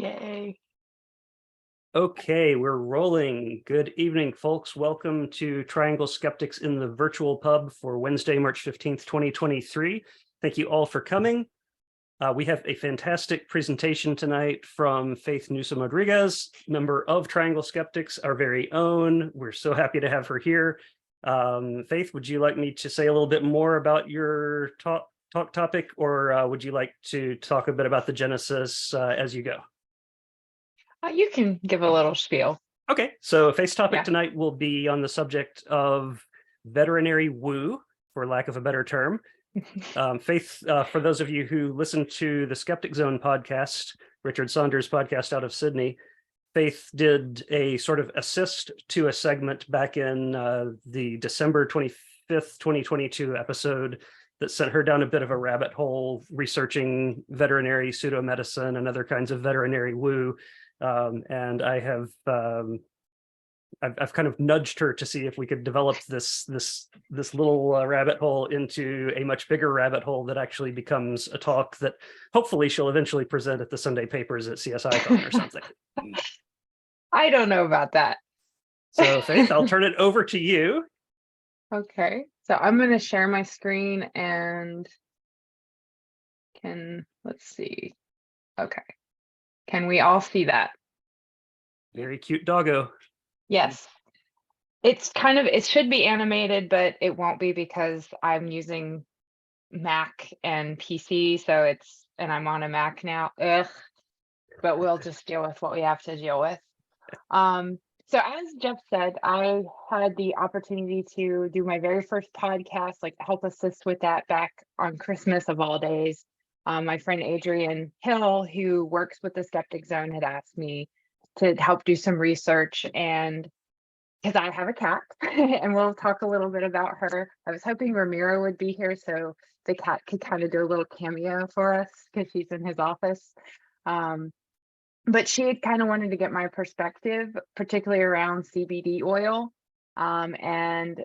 Yay. Okay, we're rolling. Good evening, folks. Welcome to Triangle Skeptics in the virtual pub for Wednesday, March 15th, 2023. Thank you all for coming. We have a fantastic presentation tonight from Faith Newsome Rodriguez, member of Triangle Skeptics, our very own. We're so happy to have her here. Faith, would you like me to say a little bit more about your talk topic, or would you like to talk a bit about the genesis as you go? You can give a little spiel. Okay, so Faith's topic Yeah. tonight will be on the subject of veterinary woo, for lack of a better term. Faith, for those of you who listen to the Skeptic Zone podcast, Richard Saunders' podcast out of Sydney, Faith did a sort of assist to a segment back in the December 25th, 2022 episode that sent her down a bit of a rabbit hole researching veterinary pseudomedicine and other kinds of veterinary woo. And I've kind of nudged her to see if we could develop this little rabbit hole into a much bigger rabbit hole that actually becomes a talk that hopefully she'll eventually present at the Sunday papers at CSICon or something. I don't know about that. So Faith, I'll turn it over to you. Okay, so I'm going to share my screen and let's see. Okay. Can we all see that? Very cute doggo. Yes. It should be animated, but it won't be because I'm using Mac and PC, and I'm on a Mac now. Ugh. But we'll just deal with what we have to deal with. So as Jeff said, I had the opportunity to do my very first podcast, like help assist with that back on Christmas of all days. My friend Adrian Hill, who works with the Skeptic Zone, had asked me to help do some research, and because I have a cat, and we'll talk a little bit about her. I was hoping Ramiro would be here so the cat could kind of do a little cameo for us because she's in his office. But she had kind of wanted to get my perspective, particularly around CBD oil. And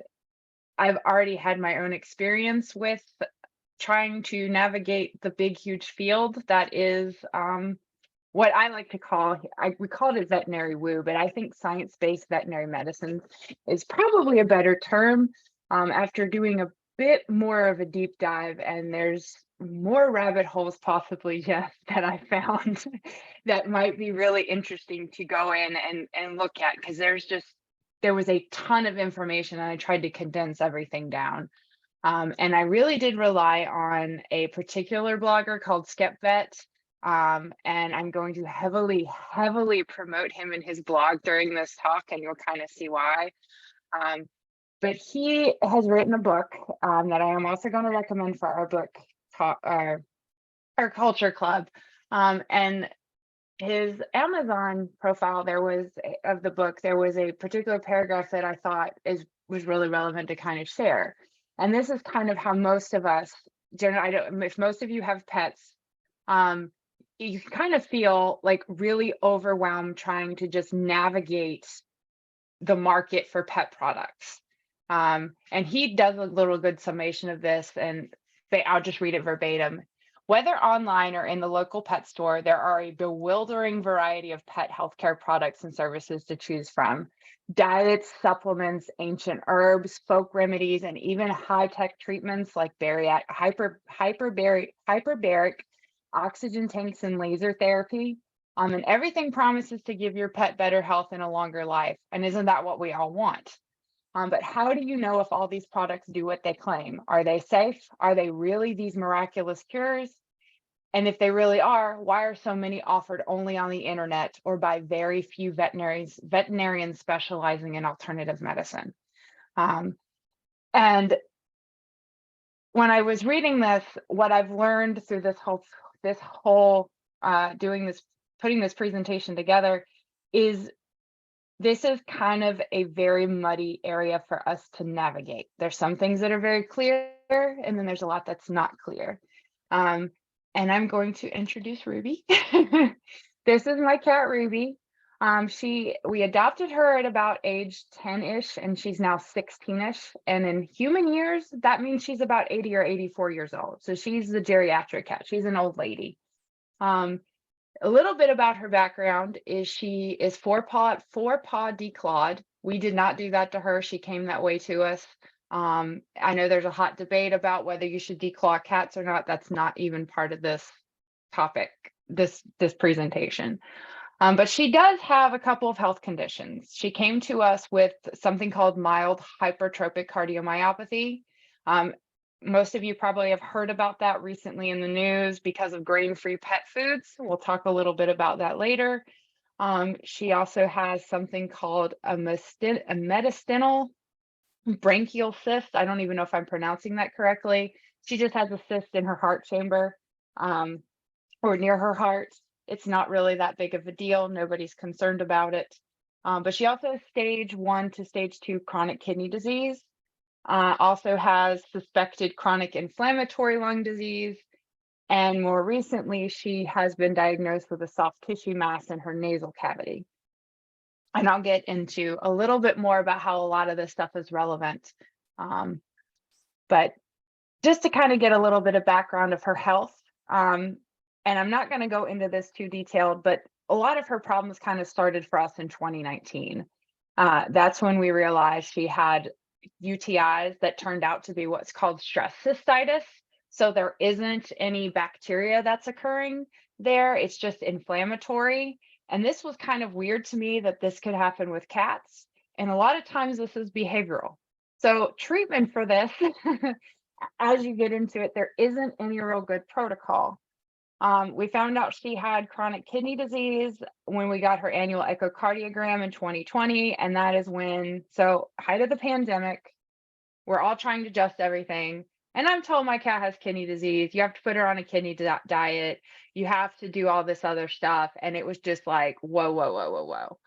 I've already had my own experience with trying to navigate the big, huge field that is what I like to call, we called it veterinary woo, but I think science-based veterinary medicine is probably a better term. After doing a bit more of a deep dive, and there's more rabbit holes possibly, Jeff, that I found that might be really interesting to go in and look at, because there was a ton of information and I tried to condense everything down. And I really did rely on a particular blogger called SkepVet. And I'm going to heavily promote him in his blog during this talk, and you'll kind of see why. But he has written a book that I am also going to recommend for our book talk, our culture club. And his Amazon profile, there was a particular paragraph that I thought was really relevant to kind of share. And this is kind of how most of us, if most of you have pets, you kind of feel like really overwhelmed trying to just navigate the market for pet products. And he does a little good summation of this, and I'll just read it verbatim. Whether online or in the local pet store, there are a bewildering variety of pet healthcare products and services to choose from. Diets, supplements, ancient herbs, folk remedies, and even high-tech treatments like hyperbaric oxygen tanks and laser therapy. And everything promises to give your pet better health and a longer life. And isn't that what we all want? But how do you know if all these products do what they claim? Are they safe? Are they really these miraculous cures? And if they really are, why are so many offered only on the internet or by very few veterinarians specializing in alternative medicine? And when I was reading this, what I've learned through this whole putting this presentation together is this is kind of a very muddy area for us to navigate. There's some things that are very clear, and then there's a lot that's not clear. And I'm going to introduce Ruby. This is my cat, Ruby. We adopted her at about age 10-ish, and she's now 16-ish. And in human years, that means she's about 80 or 84 years old. So she's the geriatric cat. She's an old lady. A little bit about her background is she is four paw declawed. We did not do that to her. She came that way to us. I know there's a hot debate about whether you should declaw cats or not. That's not even part of this topic, this presentation. But she does have a couple of health conditions. She came to us with something called mild hypertrophic cardiomyopathy. Most of you probably have heard about that recently in the news because of grain-free pet foods. We'll talk a little bit about that later. She also has something called a mediastinal branchial cyst. I don't even know if I'm pronouncing that correctly. She just has a cyst in her heart chamber, or near her heart. It's not really that big of a deal. Nobody's concerned about it. But she also has stage 1 to stage 2 chronic kidney disease. Also has suspected chronic inflammatory lung disease. And more recently, she has been diagnosed with a soft tissue mass in her nasal cavity. And I'll get into a little bit more about how a lot of this stuff is relevant. But just to kind of get a little bit of background of her health, and I'm not going to go into this too detailed, but a lot of her problems kind of started for us in 2019. That's when we realized she had UTIs that turned out to be what's called stress cystitis. So there isn't any bacteria that's occurring there. It's just inflammatory. And this was kind of weird to me that this could happen with cats. And a lot of times this is behavioral. So treatment for this, as you get into it, there isn't any real good protocol. We found out she had chronic kidney disease when we got her annual echocardiogram in 2020. And that is when, so height of the pandemic, we're all trying to adjust everything. And I'm told my cat has kidney disease. You have to put her on a kidney diet. You have to do all this other stuff. And it was just like, whoa, whoa, whoa, whoa, whoa.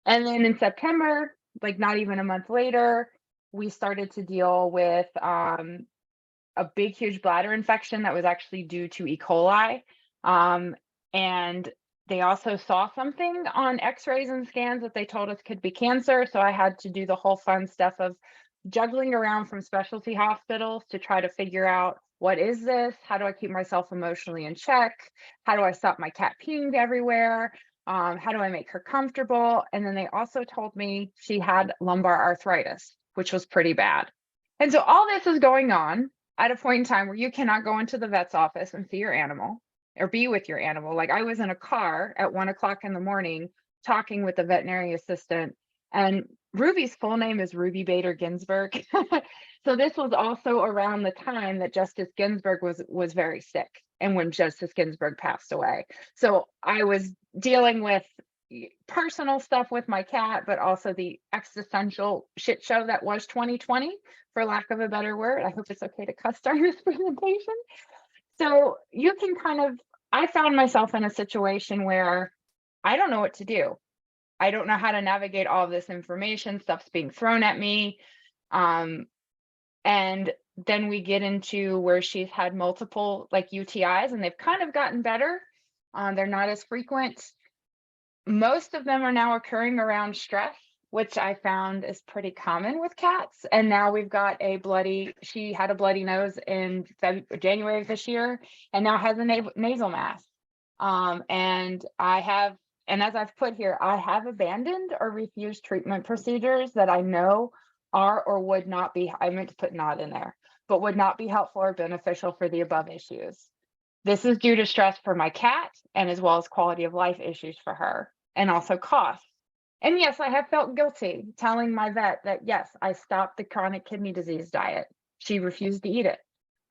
And then in September, like not even a month later, we started to deal with a big, huge bladder infection that was actually due to E. coli. And they also saw something on x-rays and scans that they told us could be cancer. So I had to do the whole fun stuff of juggling around from specialty hospitals to try to figure out, what is this? How do I keep myself emotionally in check? How do I stop my cat peeing everywhere? How do I make her comfortable? And then they also told me she had lumbar arthritis, which was pretty bad. And so all this is going on at a point in time where you cannot go into the vet's office and see your animal or be with your animal. Like I was in a car at 1 o'clock in the morning talking with the veterinary assistant, and Ruby's full name is Ruby Bader Ginsburg. So this was also around the time that Justice Ginsburg was very sick and when Justice Ginsburg passed away. So I was dealing with personal stuff with my cat, but also the existential shit show that was 2020, for lack of a better word. I hope it's okay to cuss during this presentation. So you can I found myself in a situation where I don't know what to do. I don't know how to navigate all of this information. Stuff's being thrown at me. And then we get into where she's had multiple like UTIs and they've kind of gotten better. They're not as frequent. Most of them are now occurring around stress, which I found is pretty common with cats. And now we've got she had a bloody nose in January of this year and now has a nasal mass. And as I've put here, I have abandoned or refused treatment procedures that I know are or would not be, I meant to put not in there, but would not be helpful or beneficial for the above issues. This is due to stress for my cat and as well as quality of life issues for her and also cost. And yes, I have felt guilty telling my vet that, yes, I stopped the chronic kidney disease diet. She refused to eat it.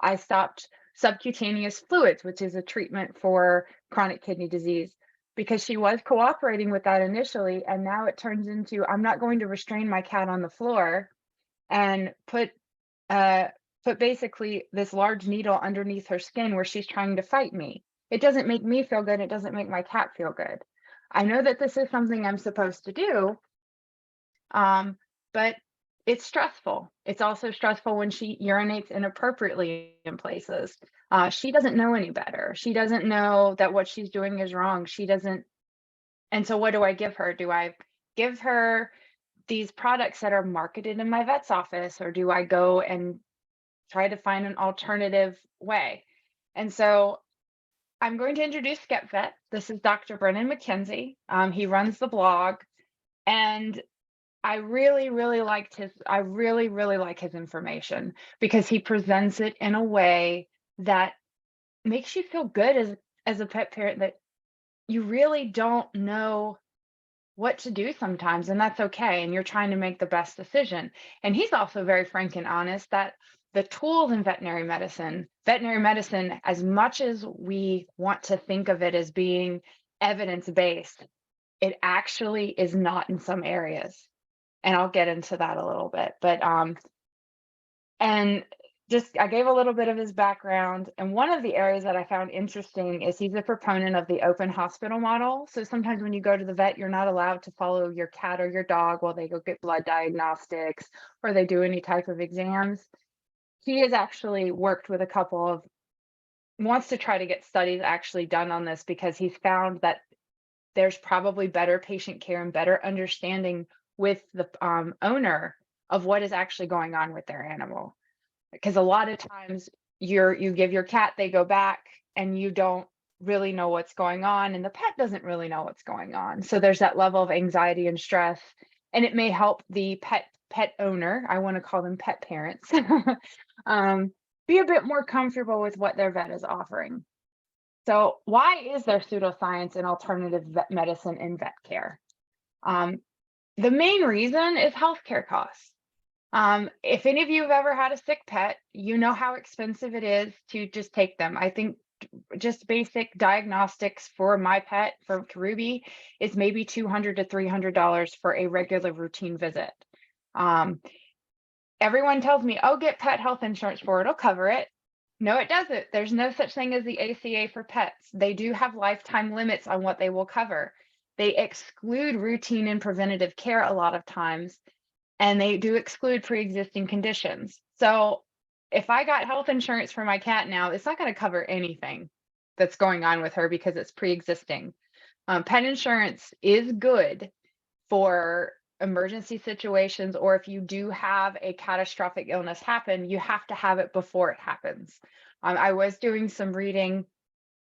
I stopped subcutaneous fluids, which is a treatment for chronic kidney disease, because she was cooperating with that initially. And now it turns into, I'm not going to restrain my cat on the floor and put basically this large needle underneath her skin where she's trying to fight me. It doesn't make me feel good. It doesn't make my cat feel good. I know that this is something I'm supposed to do, but it's stressful. It's also stressful when she urinates inappropriately in places. She doesn't know any better. She doesn't know that what she's doing is wrong. She doesn't. And so what do I give her? Do I give her these products that are marketed in my vet's office, or do I go and try to find an alternative way? And so I'm going to introduce SkepVet. This is Dr. Brennan McKenzie. He runs the blog, and I really, really like his information because he presents it in a way that makes you feel good as a pet parent, that you really don't know what to do sometimes, and that's okay, and you're trying to make the best decision. And he's also very frank and honest that the tools in veterinary medicine, as much as we want to think of it as being evidence-based, it actually is not in some areas. And I'll get into that a little bit. But and just I gave a little bit of his background, and one of the areas that I found interesting is he's a proponent of the open hospital model. So sometimes when you go to the vet, you're not allowed to follow your cat or your dog while they go get blood diagnostics or they do any type of exams. He has actually worked with a couple of wants to try to get studies actually done on this because he's found that there's probably better patient care and better understanding with the owner of what is actually going on with their animal. Because a lot of times you give your cat, they go back, and you don't really know what's going on, and the pet doesn't really know what's going on. So there's that level of anxiety and stress, and it may help the pet owner, I want to call them pet parents, be a bit more comfortable with what their vet is offering. So why is there pseudoscience and alternative vet medicine in vet care? The main reason is healthcare costs. If any of you have ever had a sick pet, you know how expensive it is to just take them. I think just basic diagnostics for my pet, for Ruby, is maybe $200 to $300 for a regular routine visit. Everyone tells me, oh, get pet health insurance for it, it'll cover it. No, it doesn't. There's no such thing as the ACA for pets. They do have lifetime limits on what they will cover. They exclude routine and preventative care a lot of times, and they do exclude pre-existing conditions. So if I got health insurance for my cat now, it's not going to cover anything that's going on with her because it's pre-existing. Pet insurance is good for emergency situations, or if you do have a catastrophic illness happen, you have to have it before it happens. I was doing some reading,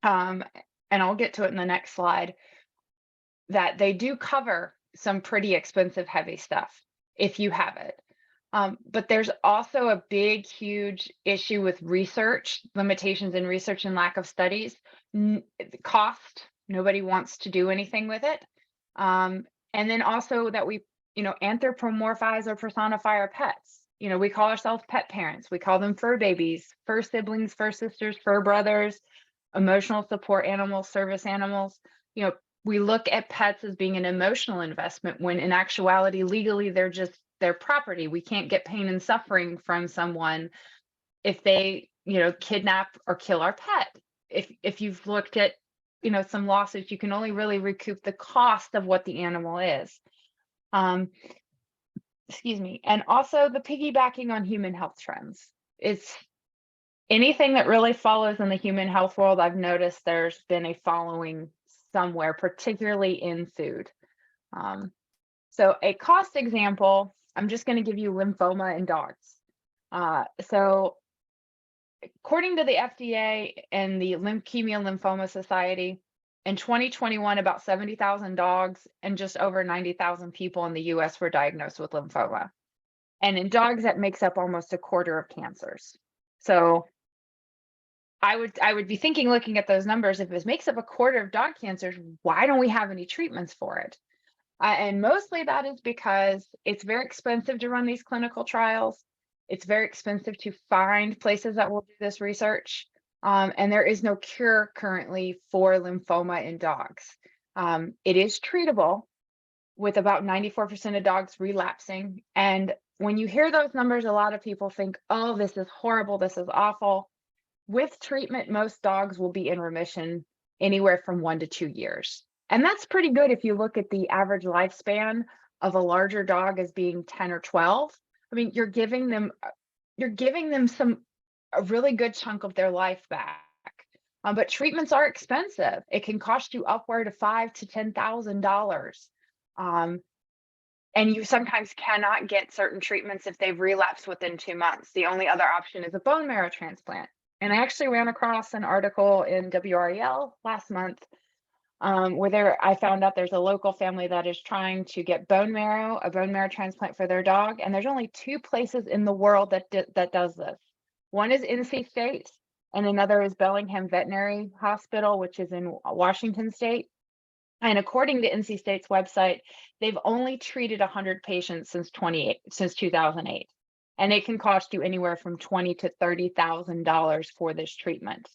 and I'll get to it in the next slide, that they do cover some pretty expensive, heavy stuff if you have it. But there's also a big, huge issue with research, limitations in research and lack of studies. Cost, nobody wants to do anything with it. And then also that we, anthropomorphize or personify our pets. We call ourselves pet parents. We call them fur babies, fur siblings, fur sisters, fur brothers, emotional support animals, service animals. We look at pets as being an emotional investment when in actuality, legally, they're just their property. We can't get pain and suffering from someone if they, kidnap or kill our pet. If you've looked at, some lawsuits, you can only really recoup the cost of what the animal is. Excuse me. And also the piggybacking on human health trends. It's anything that really follows in the human health world. I've noticed there's been a following somewhere, particularly in food. So a cost example, I'm just going to give you lymphoma in dogs. So according to the FDA and the Leukemia Lymphoma Society, in 2021, about 70,000 dogs and just over 90,000 people in the US were diagnosed with lymphoma. And in dogs, that makes up almost a quarter of cancers. So I would be thinking, looking at those numbers, if it makes up a quarter of dog cancers, why don't we have any treatments for it? And mostly that is because it's very expensive to run these clinical trials. It's very expensive to find places that will do this research. And there is no cure currently for lymphoma in dogs. It is treatable with about 94% of dogs relapsing. And when you hear those numbers, a lot of people think, oh, this is horrible, this is awful. With treatment, most dogs will be in remission anywhere from 1 to 2 years. And that's pretty good if you look at the average lifespan of a larger dog as being 10 or 12. I mean, you're giving them a really good chunk of their life back. But treatments are expensive. It can cost you upward of $5,000 to $10,000. And you sometimes cannot get certain treatments if they've relapsed within 2 months. The only other option is a bone marrow transplant. And I actually ran across an article in WREL last month where I found out there's a local family that is trying to get a bone marrow transplant for their dog. And there's only 2 places in the world that does this. One is NC State, and another is Bellingham Veterinary Hospital, which is in Washington State. And according to NC State's website, they've only treated 100 patients since 2008. And it can cost you anywhere from $20,000 to $30,000 for this treatment.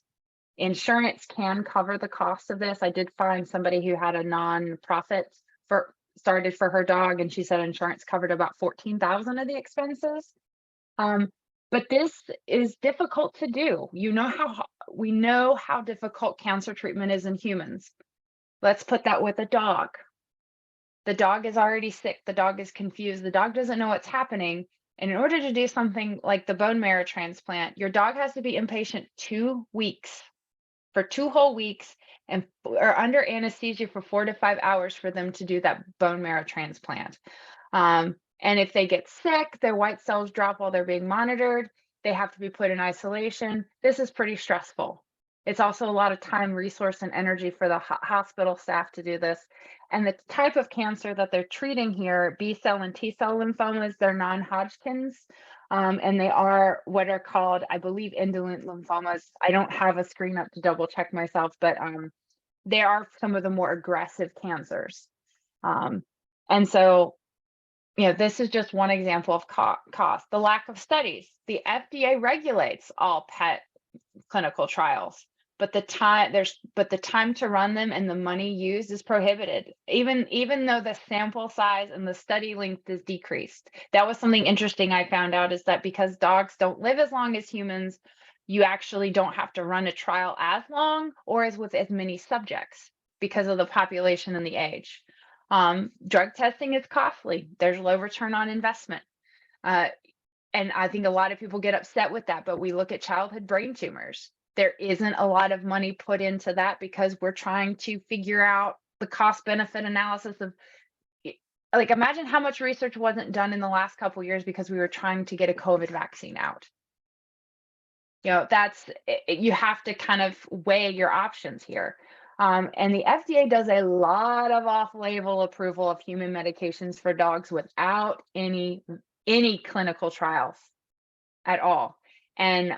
Insurance can cover the cost of this. I did find somebody who had a nonprofit started for her dog, and she said insurance covered about 14,000 of the expenses. But this is difficult to do. We know how difficult cancer treatment is in humans. Let's put that with a dog. The dog is already sick. The dog is confused. The dog doesn't know what's happening. And in order to do something like the bone marrow transplant, your dog has to be inpatient 2 weeks, for 2 whole weeks, and or under anesthesia for 4 to 5 hours for them to do that bone marrow transplant. And if they get sick, their white cells drop while they're being monitored. They have to be put in isolation. This is pretty stressful. It's also a lot of time, resource, and energy for the hospital staff to do this. And the type of cancer that they're treating here, B-cell and T-cell lymphomas, they're non-Hodgkin's. And they are what are called, I believe, indolent lymphomas. I don't have a screen up to double check myself, but they are some of the more aggressive cancers. And so, this is just one example of cost. The lack of studies. The FDA regulates all pet clinical trials, but the time to run them and the money used is prohibited, even though the sample size and the study length is decreased. That was something interesting I found out, is that because dogs don't live as long as humans, you actually don't have to run a trial as long or as with as many subjects because of the population and the age. Drug testing is costly. There's low return on investment. And I think a lot of people get upset with that, but we look at childhood brain tumors. There isn't a lot of money put into that because we're trying to figure out the cost benefit analysis of, like, imagine how much research wasn't done in the last couple of years because we were trying to get a COVID vaccine out. You have to kind of weigh your options here. And the FDA does a lot of off-label approval of human medications for dogs without any clinical trials at all. And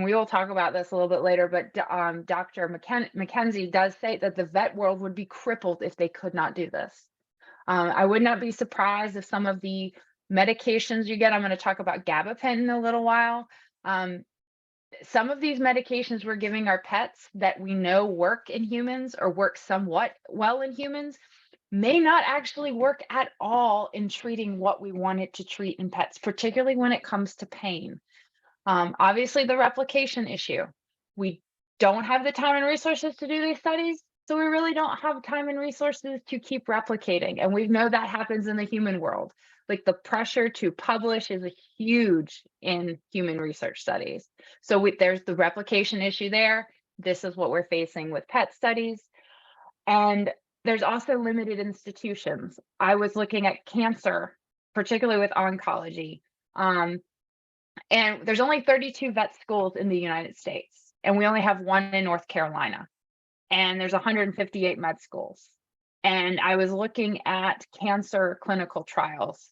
we will talk about this a little bit later, but Dr. McKenzie does say that the vet world would be crippled if they could not do this. I would not be surprised if some of the medications you get, I'm going to talk about gabapentin in a little while. Some of these medications we're giving our pets that we know work in humans or work somewhat well in humans may not actually work at all in treating what we want it to treat in pets, particularly when it comes to pain. Obviously, the replication issue. We don't have the time and resources to do these studies, so we really don't have time and resources to keep replicating. And we know that happens in the human world. Like, the pressure to publish is huge in human research studies. So there's the replication issue there. This is what we're facing with pet studies. And there's also limited institutions. I was looking at cancer, particularly with oncology. And there's only 32 vet schools in the United States, and we only have 1 in North Carolina. And there's 158 med schools. And I was looking at cancer clinical trials,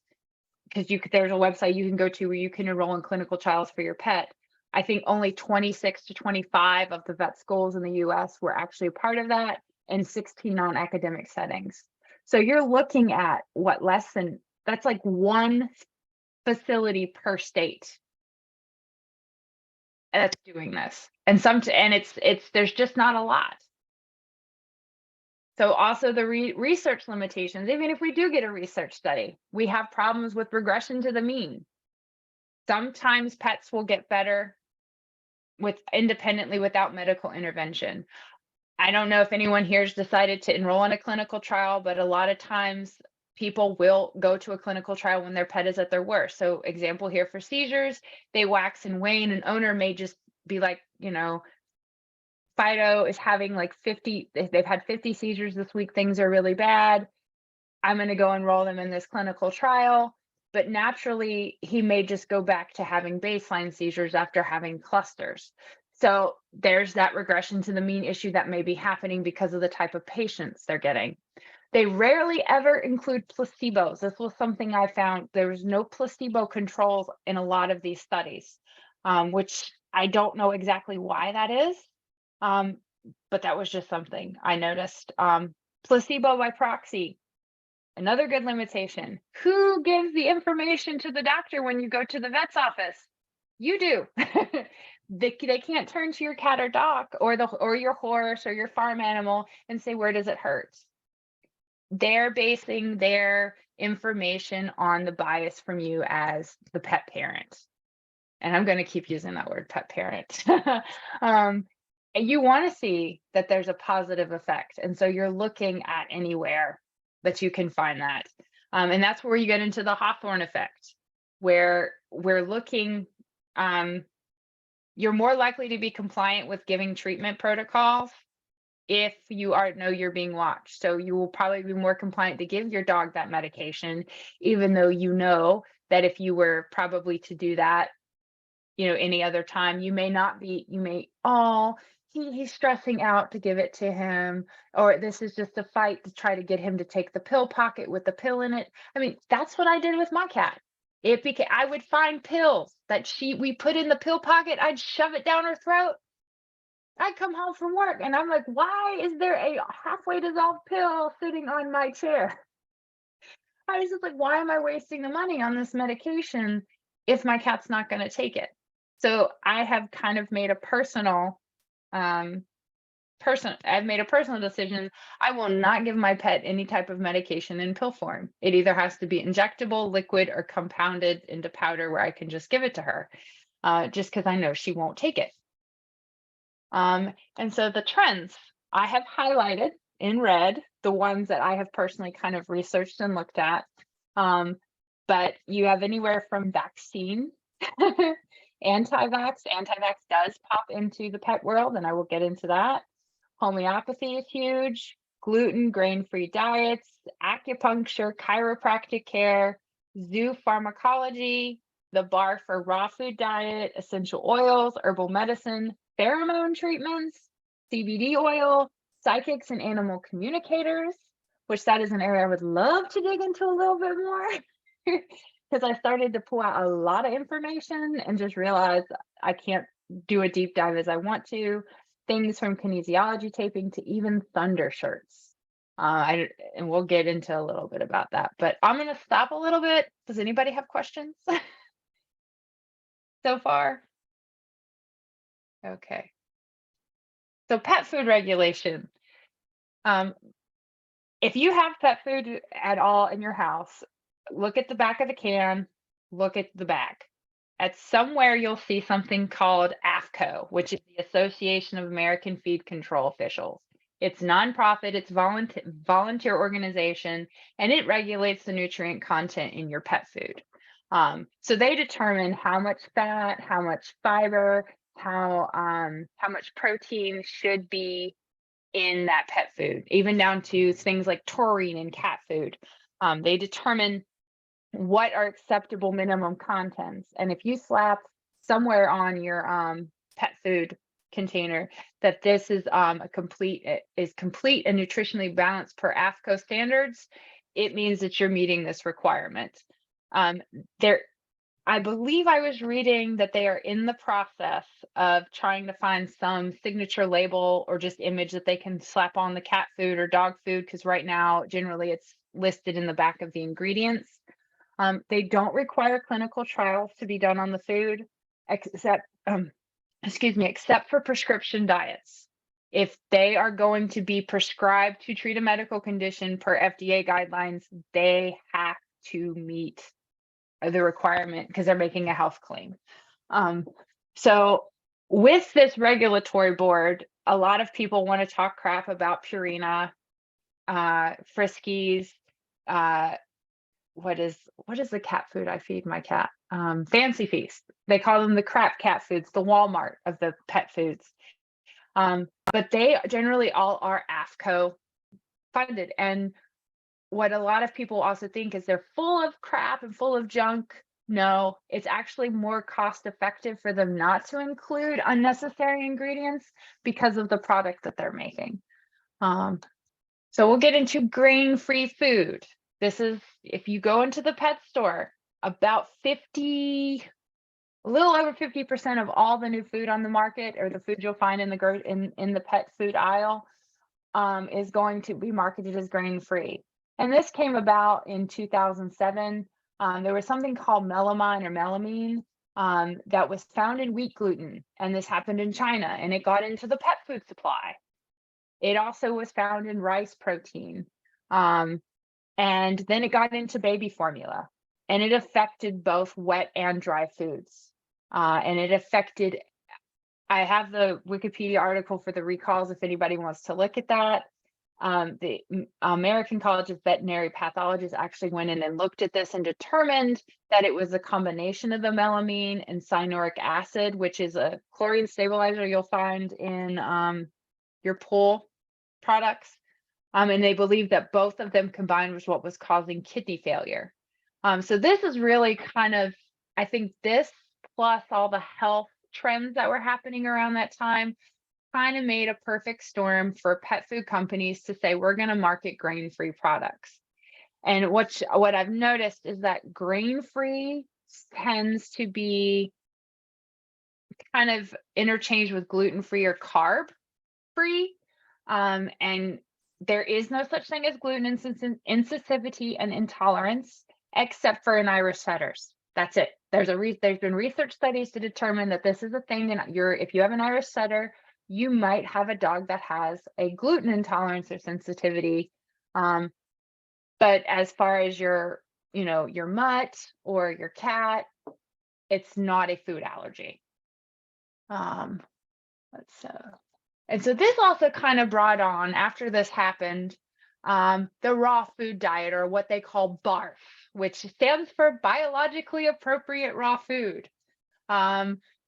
because there's a website you can go to where you can enroll in clinical trials for your pet. I think only 26 to 25 of the vet schools in the US were actually a part of that, and 16 non-academic settings. So you're looking at that's like 1 facility per state that's doing this. And there's just not a lot. So also the research limitations. Even if we do get a research study, we have problems with regression to the mean. Sometimes pets will get better independently without medical intervention. I don't know if anyone here has decided to enroll in a clinical trial, but a lot of times people will go to a clinical trial when their pet is at their worst. So example here for seizures, they wax and wane. An owner may just be like, Fido is having like 50, they've had 50 seizures this week, things are really bad. I'm going to go enroll them in this clinical trial. but naturally he may just go back to having baseline seizures after having clusters. So there's that regression to the mean issue that may be happening because of the type of patients they're getting. They rarely ever include placebos. This was something I found. There was no placebo controls in a lot of these studies, which I don't know exactly why that is, but that was just something I noticed. Placebo by proxy, another good limitation. Who gives the information to the doctor when you go to the vet's office? You do. They can't turn to your cat or dog or your horse or your farm animal and say, where does it hurt? They're basing their information on the bias from you as the pet parent. And I'm going to keep using that word, pet parent. And you want to see that there's a positive effect. And so you're looking at anywhere that you can find that. And that's where you get into the Hawthorne effect, where we're looking, you're more likely to be compliant with giving treatment protocols if you know you're being watched. So you will probably be more compliant to give your dog that medication, even though you know that if you were probably to do that, any other time, you may not be, he's stressing out to give it to him, or this is just a fight to try to get him to take the pill pocket with the pill in it. I mean, that's what I did with my cat. I would find pills that we put in the pill pocket, I'd shove it down her throat. I'd come home from work and I'm like, why is there a halfway dissolved pill sitting on my chair? I was just like, why am I wasting the money on this medication if my cat's not going to take it? So I have kind of made a personal decision. I will not give my pet any type of medication in pill form. It either has to be injectable, liquid, or compounded into powder where I can just give it to her, just because I know she won't take it. And so the trends I have highlighted in red, the ones that I have personally kind of researched and looked at. But you have anywhere from vaccine, anti-vax. Anti-vax does pop into the pet world, and I will get into that. Homeopathy is huge. Gluten, grain-free diets, acupuncture, chiropractic care, zoo pharmacology, the bar for raw food diet, essential oils, herbal medicine, pheromone treatments, CBD oil, psychics and animal communicators, which that is an area I would love to dig into a little bit more because I started to pull out a lot of information and just realized I can't do a deep dive as I want to. Things from kinesiology taping to even thunder shirts. And we'll get into a little bit about that, but I'm going to stop a little bit. Does anybody have questions so far? Okay. So pet food regulation. If you have pet food at all in your house, look at the back of the can, look at the back. At somewhere you'll see something called AFCO, which is the Association of American Feed Control Officials. It's nonprofit, it's volunteer organization, and it regulates the nutrient content in your pet food. So they determine how much fat, how much fiber, how much protein should be in that pet food, even down to things like taurine in cat food. They determine what are acceptable minimum contents. And if you slap somewhere on your pet food container that this is complete and nutritionally balanced per AFCO standards, it means that you're meeting this requirement. I believe I was reading that they are in the process of trying to find some signature label or just image that they can slap on the cat food or dog food, because right now generally it's listed in the back of the ingredients. They don't require clinical trials to be done on the food, except for prescription diets. If they are going to be prescribed to treat a medical condition per FDA guidelines, they have to meet the requirement because they're making a health claim. So with this regulatory board, a lot of people want to talk crap about Purina, Friskies, what is the cat food I feed my cat? Fancy Feast. They call them the crap cat foods, the Walmart of the pet foods. But they generally all are AFCO funded. And what a lot of people also think is they're full of crap and full of junk. No, it's actually more cost effective for them not to include unnecessary ingredients because of the product that they're making. So we'll get into grain-free food. This is, if you go into the pet store, about a little over 50% of all the new food on the market, or the food you'll find in the pet food aisle, is going to be marketed as grain-free. And this came about in 2007. There was something called melamine that was found in wheat gluten, and this happened in China, and it got into the pet food supply. It also was found in rice protein, and then it got into baby formula, and it affected both wet and dry foods. And it affected, I have the Wikipedia article for the recalls if anybody wants to look at that. The American College of Veterinary Pathologists actually went in and looked at this and determined that it was a combination of the melamine and cyanuric acid, which is a chlorine stabilizer you'll find in your pool products. And they believe that both of them combined was what was causing kidney failure. So this is really kind of, I think this plus all the health trends that were happening around that time kind of made a perfect storm for pet food companies to say, we're going to market grain-free products. And what I've noticed is that grain-free tends to be kind of interchanged with gluten-free or carb-free. And there is no such thing as gluten insensitivity and intolerance, except for in Irish setters. That's it. There's been research studies to determine that this is a thing. And if you have an Irish setter, you might have a dog that has a gluten intolerance or sensitivity. But as far as your mutt or your cat, it's not a food allergy. And so this also kind of brought on, after this happened, the raw food diet, or what they call BARF, which stands for biologically appropriate raw food.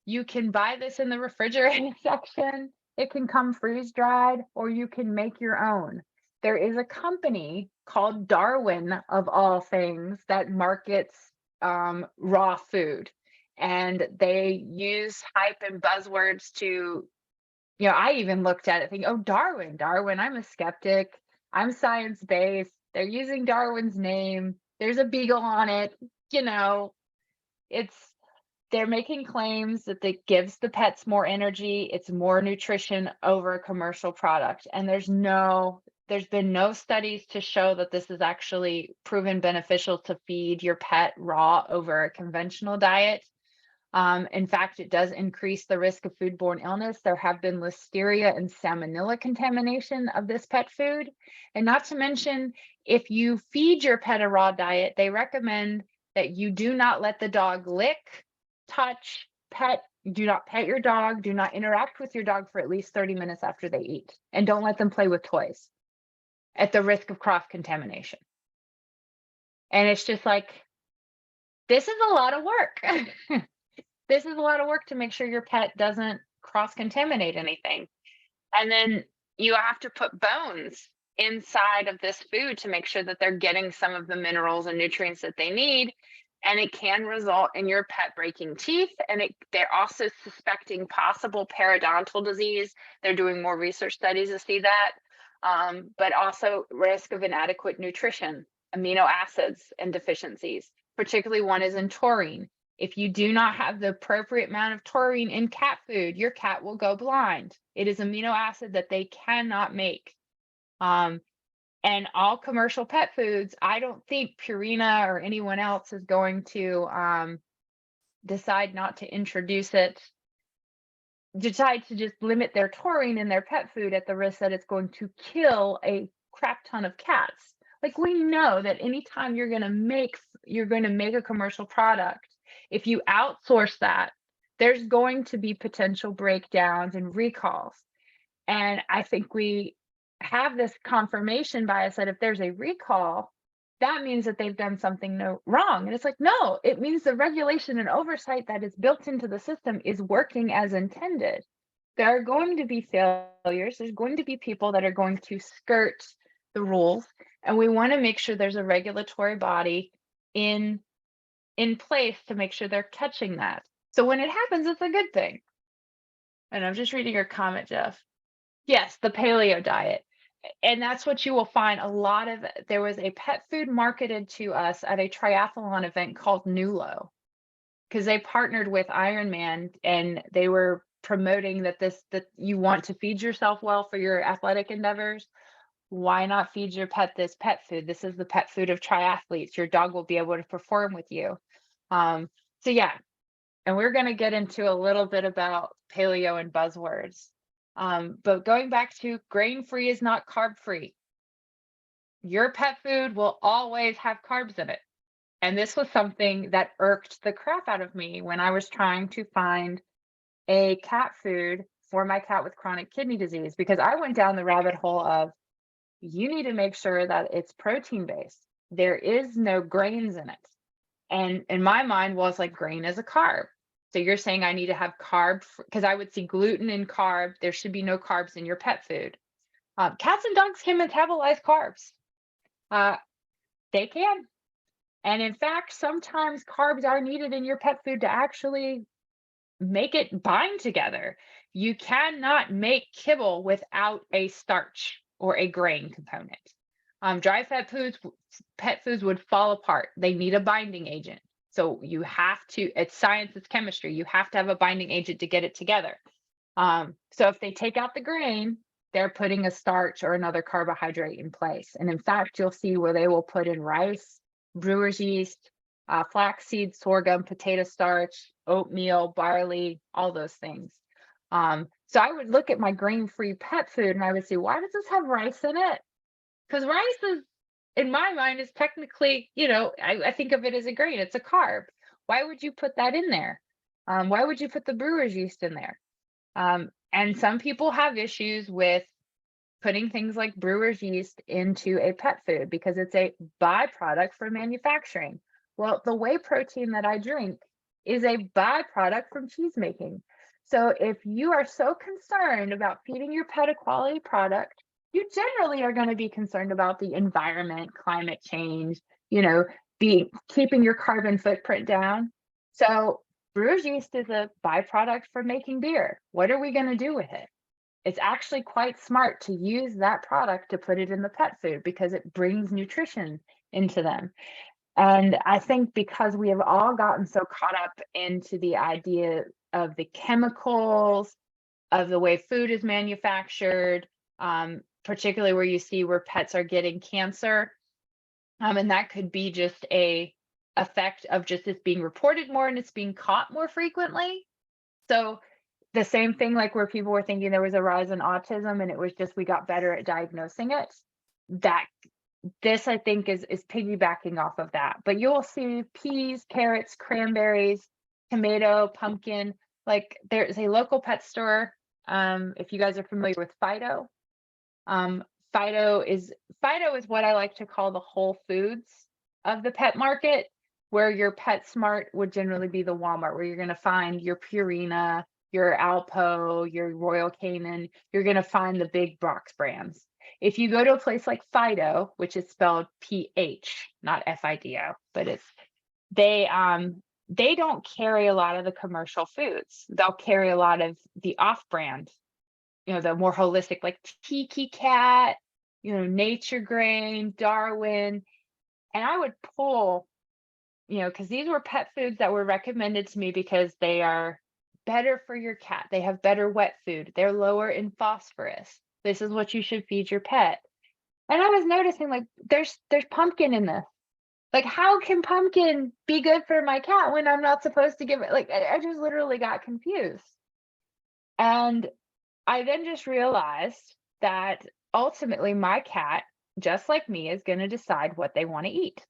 You can buy this in the refrigerated section. It can come freeze dried, or you can make your own. There is a company called Darwin, of all things, that markets raw food. And they use hype and buzzwords to, I even looked at it thinking, oh, Darwin, I'm a skeptic. I'm science-based. They're using Darwin's name. There's a beagle on it. They're making claims that it gives the pets more energy. It's more nutrition over a commercial product. And there's been no studies to show that this is actually proven beneficial to feed your pet raw over a conventional diet. In fact, it does increase the risk of foodborne illness. There have been listeria and salmonella contamination of this pet food. And not to mention, if you feed your pet a raw diet, they recommend that you do not let the dog lick, touch, do not pet your dog, do not interact with your dog for at least 30 minutes after they eat, and don't let them play with toys at the risk of cross-contamination. And it's just like, this is a lot of work. This is a lot of work to make sure your pet doesn't cross-contaminate anything. And then you have to put bones inside of this food to make sure that they're getting some of the minerals and nutrients that they need. And it can result in your pet breaking teeth. And they're also suspecting possible periodontal disease. They're doing more research studies to see that, but also risk of inadequate nutrition, amino acids, and deficiencies. Particularly one is in taurine. If you do not have the appropriate amount of taurine in cat food, your cat will go blind. It is amino acid that they cannot make. And all commercial pet foods, I don't think Purina or anyone else is going to decide not to introduce it, decide to just limit their taurine in their pet food at the risk that it's going to kill a crap ton of cats. Like, we know that anytime you're going to make a commercial product, if you outsource that, there's going to be potential breakdowns and recalls. And I think we have this confirmation bias that if there's a recall, that means that they've done something wrong. And it's like, no, it means the regulation and oversight that is built into the system is working as intended. There are going to be failures. There's going to be people that are going to skirt the rules. And we want to make sure there's a regulatory body in place to make sure they're catching that. So when it happens, it's a good thing. And I'm just reading your comment, Jeff. Yes, the paleo diet. And that's what you will find a lot of. There was a pet food marketed to us at a triathlon event called Nulo, because they partnered with Ironman and they were promoting that you want to feed yourself well for your athletic endeavors. Why not feed your pet this pet food? This is the pet food of triathletes. Your dog will be able to perform with you. So yeah, and we're going to get into a little bit about paleo and buzzwords. But going back to grain-free is not carb-free. Your pet food will always have carbs in it. And this was something that irked the crap out of me when I was trying to find a cat food for my cat with chronic kidney disease, because I went down the rabbit hole of, you need to make sure that it's protein based. There is no grains in it. And in my mind was like, grain is a carb. So you're saying I need to have carb, because I would see gluten in carb. There should be no carbs in your pet food. Cats and dogs can metabolize carbs. They can. And in fact, sometimes carbs are needed in your pet food to actually make it bind together. You cannot make kibble without a starch or a grain component. Dry pet foods would fall apart. They need a binding agent. So you have to, it's science, it's chemistry. You have to have a binding agent to get it together. So if they take out the grain, they're putting a starch or another carbohydrate in place. And in fact, you'll see where they will put in rice, brewer's yeast, flaxseed, sorghum, potato starch, oatmeal, barley, all those things. So I would look at my grain-free pet food and I would say, why does this have rice in it? Because rice is, in my mind, is technically, I think of it as a grain. It's a carb. Why would you put that in there? Why would you put the brewer's yeast in there? And some people have issues with putting things like brewer's yeast into a pet food because it's a byproduct for manufacturing. Well, the whey protein that I drink is a byproduct from cheese making. So if you are so concerned about feeding your pet a quality product, you generally are going to be concerned about the environment, climate change, keeping your carbon footprint down. So brewer's yeast is a byproduct for making beer. What are we going to do with it? It's actually quite smart to use that product to put it in the pet food because it brings nutrition into them. And I think because we have all gotten so caught up into the idea of the chemicals, of the way food is manufactured, particularly where you see where pets are getting cancer. And that could be just a effect of just it's being reported more and it's being caught more frequently. So the same thing, like where people were thinking there was a rise in autism and it was just we got better at diagnosing it. That this, I think, is piggybacking off of that. But you'll see peas, carrots, cranberries, tomato, pumpkin. Like there's a local pet store. If you guys are familiar with Fido, Fido is what I like to call the Whole Foods of the pet market, where your PetSmart would generally be the Walmart, where you're going to find your Purina, your Alpo, your Royal Canin. You're going to find the big box brands. If you go to a place like Fido, which is spelled PH, not FIDO, but they don't carry a lot of the commercial foods. They'll carry a lot of the off-brand, the more holistic, like Tiki Cat, Nature Grain, Darwin. And I would pull, because these were pet foods that were recommended to me because they are better for your cat. They have better wet food. They're lower in phosphorus. This is what you should feed your pet. And I was noticing, like, there's pumpkin in this. Like, how can pumpkin be good for my cat when I'm not supposed to give it? Like, I just literally got confused. And I then just realized that ultimately my cat, just like me, is going to decide what they want to eat.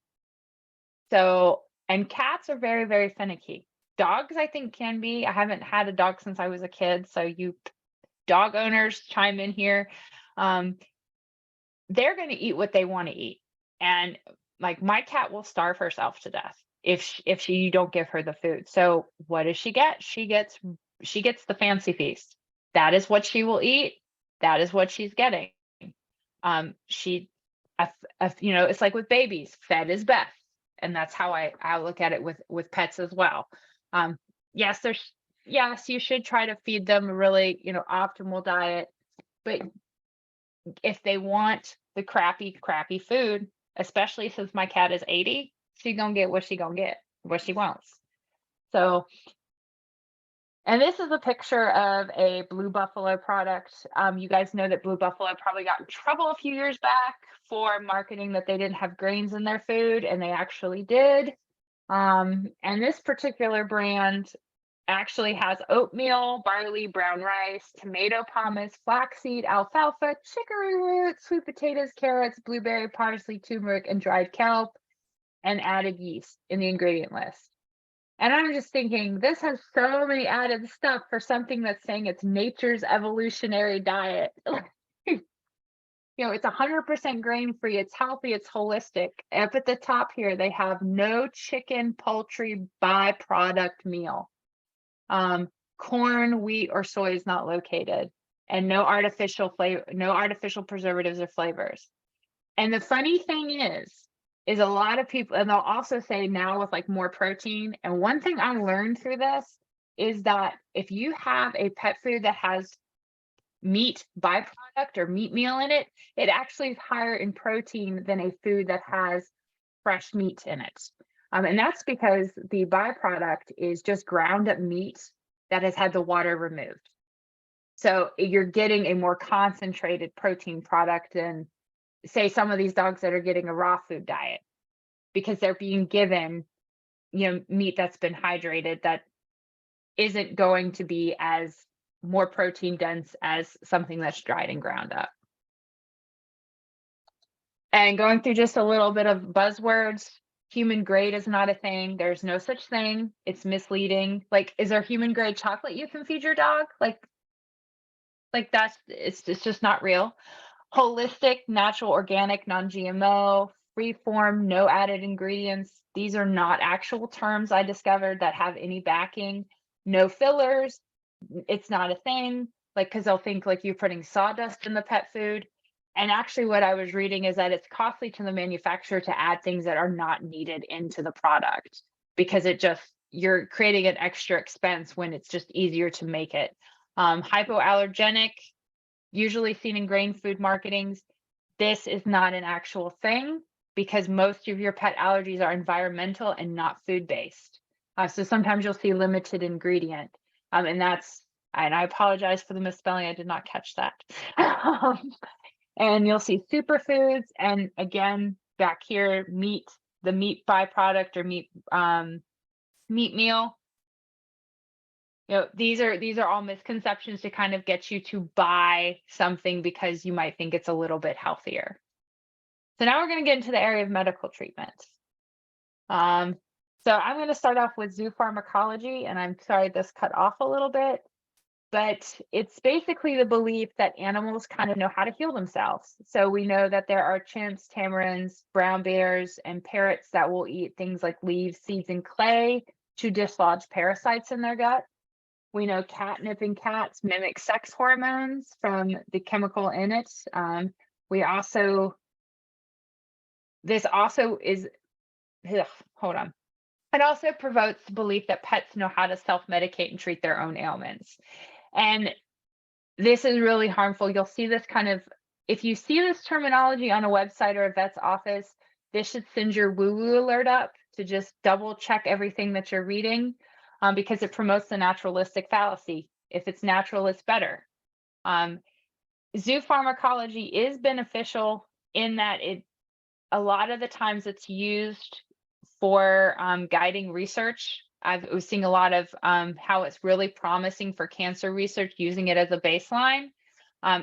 So, and cats are very, very finicky. Dogs, I think, can be. I haven't had a dog since I was a kid, so you dog owners chime in here. They're going to eat what they want to eat. And like my cat will starve herself to death if you don't give her the food. So what does she get? She gets the fancy feast. That is what she will eat. That is what she's getting. I It's like with babies, fed is best. And that's how I look at it with pets as well. Yes, yes, you should try to feed them a really, optimal diet. But if they want the crappy food, especially since my cat is 80, she gonna get what what she wants. So, and this is a picture of a Blue Buffalo product. You guys know that Blue Buffalo probably got in trouble a few years back for marketing that they didn't have grains in their food, and they actually did. And this particular brand actually has oatmeal, barley, brown rice, tomato pomace, flaxseed, alfalfa, chicory root, sweet potatoes, carrots, blueberry, parsley, turmeric, and dried kelp, and added yeast in the ingredient list. And I'm just thinking, this has so many added stuff for something that's saying it's nature's evolutionary diet. It's 100% grain free, it's healthy, it's holistic. Up at the top here, they have no chicken, poultry byproduct meal. Corn, wheat, or soy is not located, and no artificial flavor, no artificial preservatives or flavors. And the funny thing is a lot of people, and they'll also say now with like more protein. And one thing I learned through this is that if you have a pet food that has meat byproduct or meat meal in it, it actually is higher in protein than a food that has fresh meat in it. And that's because the byproduct is just ground up meat that has had the water removed. So you're getting a more concentrated protein product than, say, some of these dogs that are getting a raw food diet, because they're being given, meat that's been hydrated that isn't going to be as more protein dense as something that's dried and ground up. And going through just a little bit of buzzwords, human grade is not a thing. There's no such thing. It's misleading. Like, is there human grade chocolate you can feed your dog? Like it's just not real. Holistic, natural, organic, non-GMO, free form, no added ingredients. These are not actual terms I discovered that have any backing. No fillers. It's not a thing. Like, because they'll think like you're putting sawdust in the pet food. And actually what I was reading is that it's costly to the manufacturer to add things that are not needed into the product, because you're creating an extra expense when it's just easier to make it. Hypoallergenic, usually seen in grain food marketings. This is not an actual thing, because most of your pet allergies are environmental and not food-based. So sometimes you'll see limited ingredient. And I apologize for the misspelling. I did not catch that. And you'll see superfoods. And again, back here, the meat byproduct or meat meal. These are all misconceptions to kind of get you to buy something because you might think it's a little bit healthier. So now we're going to get into the area of medical treatment. So I'm going to start off with zoopharmacology, and I'm sorry this cut off a little bit, but it's basically the belief that animals kind of know how to heal themselves. So we know that there are chimps, tamarins, brown bears, and parrots that will eat things like leaves, seeds, and clay to dislodge parasites in their gut. We know catnip in cats mimic sex hormones from the chemical in it. This also is, hold on. It also promotes the belief that pets know how to self-medicate and treat their own ailments. And this is really harmful. You'll see this if you see this terminology on a website or a vet's office, this should send your woo-woo alert up to just double check everything that you're reading, because it promotes the naturalistic fallacy. If it's natural, it's better. Zoopharmacology is beneficial in that a lot of the times it's used for guiding research. I was seeing a lot of how it's really promising for cancer research, using it as a baseline,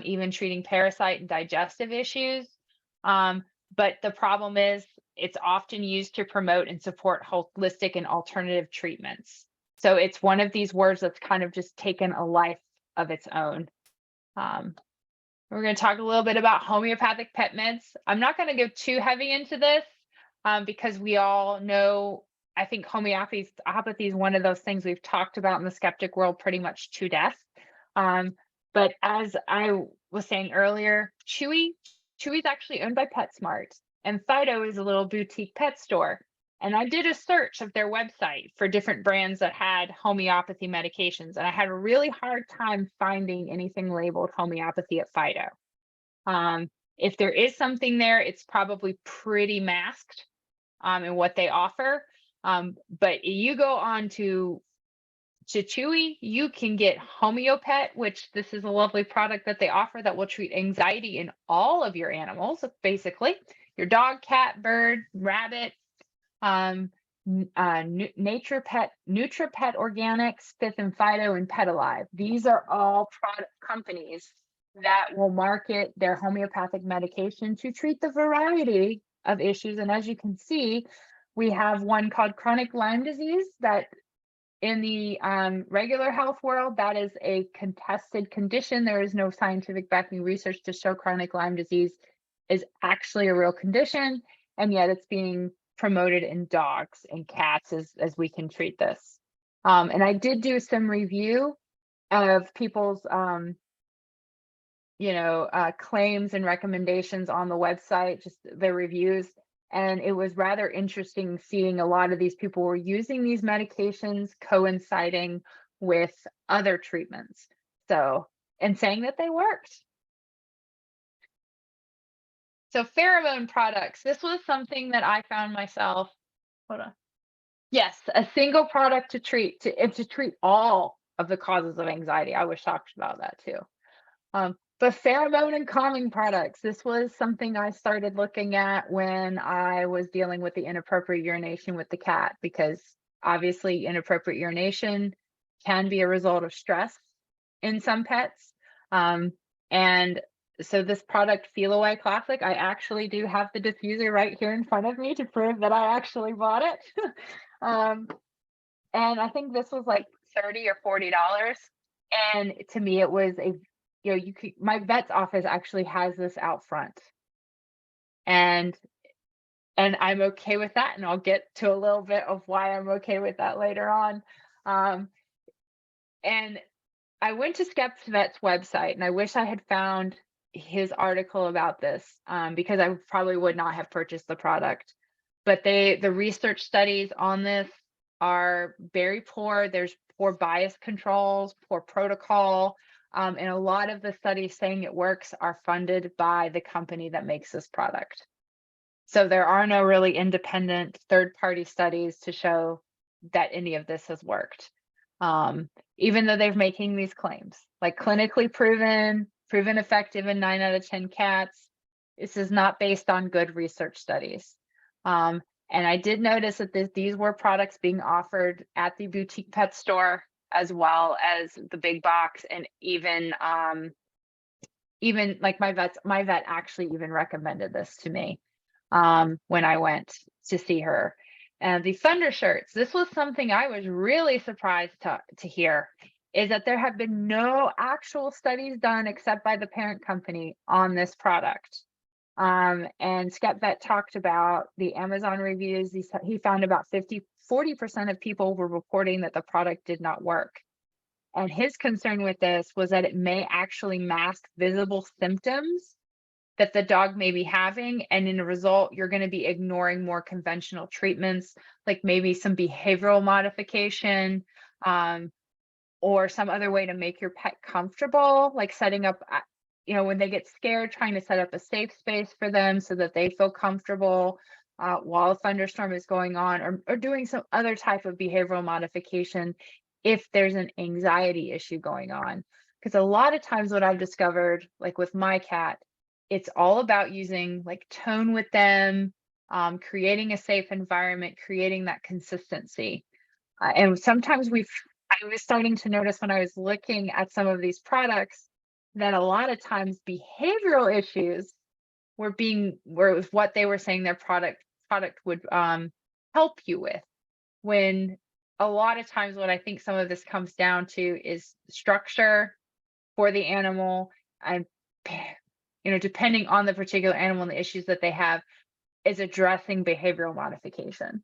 even treating parasite and digestive issues. But the problem is it's often used to promote and support holistic and alternative treatments. So it's one of these words that's kind of just taken a life of its own. We're going to talk a little bit about homeopathic pet meds. I'm not going to go too heavy into this because we all know, I think homeopathy is one of those things we've talked about in the skeptic world pretty much to death. But as I was saying earlier, Chewy Chewy's actually owned by PetSmart, and Fido is a little boutique pet store. And I did a search of their website for different brands that had homeopathy medications, and I had a really hard time finding anything labeled homeopathy at Fido. If there is something there, it's probably pretty masked in what they offer. But you go on to Chewy, you can get Homeopet, which this is a lovely product that they offer that will treat anxiety in all of your animals, basically your dog, cat, bird, rabbit. Nature Pet, NutraPet Organics, Fifth and Fido, and Pet Alive. These are all product companies that will market their homeopathic medication to treat the variety of issues. And as you can see, we have one called chronic Lyme disease that in the regular health world, that is a contested condition. There is no scientific backing research to show chronic Lyme disease is actually a real condition, and yet it's being promoted in dogs and cats as we can treat this. And I did do some review of people's claims and recommendations on the website, just their reviews. And it was rather interesting seeing a lot of these people were using these medications coinciding with other treatments. So, and saying that they worked. So pheromone products, this was something that I found myself, hold on. Yes, a single product to treat all of the causes of anxiety. I was shocked about that too. But pheromone and calming products, this was something I started looking at when I was dealing with the inappropriate urination with the cat, because obviously inappropriate urination can be a result of stress in some pets. And so this product, Feel Away Classic, I actually do have the diffuser right here in front of me to prove that I actually bought it. And I think this was like $30 or $40. And to me, it was my vet's office actually has this out front. And I'm okay with that. And I'll get to a little bit of why I'm okay with that later on. And I went to Vet's website, and I wish I had found his article about this, because I probably would not have purchased the product. But the research studies on this are very poor. There's poor bias controls, poor protocol, and a lot of the studies saying it works are funded by the company that makes this product. So there are no really independent third-party studies to show that any of this has worked. Even though they're making these claims, like clinically proven effective in 9 out of 10 cats. This is not based on good research studies. And I did notice that these were products being offered at the boutique pet store as well as the big box, and even like my vet actually even recommended this to me when I went to see her. And the Thunder shirts, this was something I was really surprised to hear, is that there have been no actual studies done except by the parent company on this product. And SkepVet talked about the Amazon reviews. He found about 40% of people were reporting that the product did not work. And his concern with this was that it may actually mask visible symptoms that the dog may be having, and in a result, you're going to be ignoring more conventional treatments, like maybe some behavioral modification, or some other way to make your pet comfortable, like setting up, when they get scared, trying to set up a safe space for them so that they feel comfortable while a thunderstorm is going on, or doing some other type of behavioral modification if there's an anxiety issue going on. Because a lot of times what I've discovered, like with my cat, it's all about using like tone with them, creating a safe environment, creating that consistency. And sometimes I was starting to notice when I was looking at some of these products that a lot of times behavioral issues were what they were saying their product would help you with, when a lot of times what I think some of this comes down to is structure for the animal, and depending on the particular animal and the issues that they have, is addressing behavioral modification.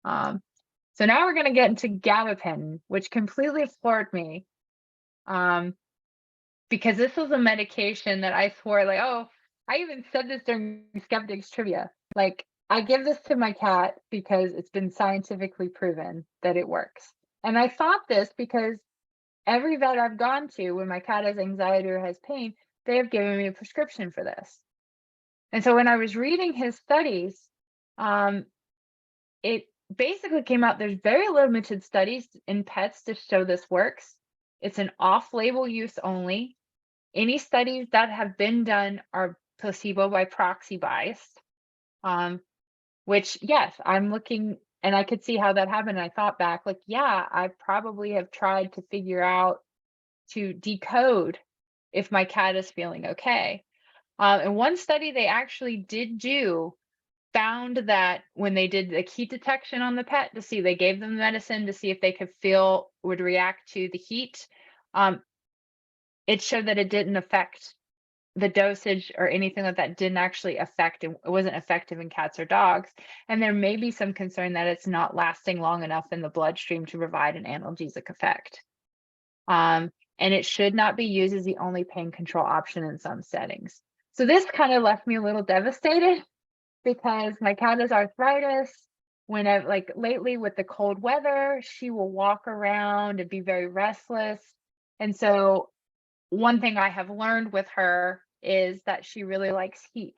So now we're going to get into gabapentin, which completely floored me, because this was a medication that I swore, like, oh, I even said this during Skeptics trivia. Like, I give this to my cat because it's been scientifically proven that it works. And I thought this because every vet I've gone to when my cat has anxiety or has pain, they have given me a prescription for this. And so when I was reading his studies, it basically came out there's very limited studies in pets to show this works. It's an off-label use only. Any studies that have been done are placebo by proxy biased. Which, yes, I'm looking and I could see how that happened. And I thought back, like, yeah, I probably have tried to figure out to decode if my cat is feeling okay. And one study they actually did do found that when they did the heat detection on the pet to see, they gave them medicine to see if they would react to the heat. It showed that it didn't affect the dosage or anything like that didn't actually affect, it wasn't effective in cats or dogs. And there may be some concern that it's not lasting long enough in the bloodstream to provide an analgesic effect. And it should not be used as the only pain control option in some settings. So this kind of left me a little devastated because my cat has arthritis. Whenever, like lately with the cold weather, she will walk around and be very restless. And so one thing I have learned with her is that she really likes heat,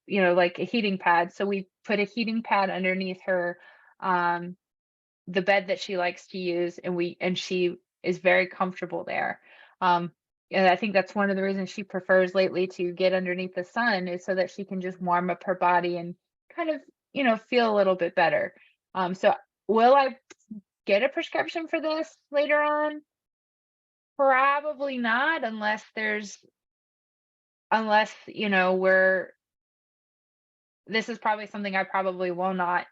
like a heating pad. So we put a heating pad underneath her, the bed that she likes to use, and she is very comfortable there. And I think that's one of the reasons she prefers lately to get underneath the sun is so that she can just warm up her body and kind of, feel a little bit better. So will I get a prescription for this later on? Probably not unless this is probably something I probably will not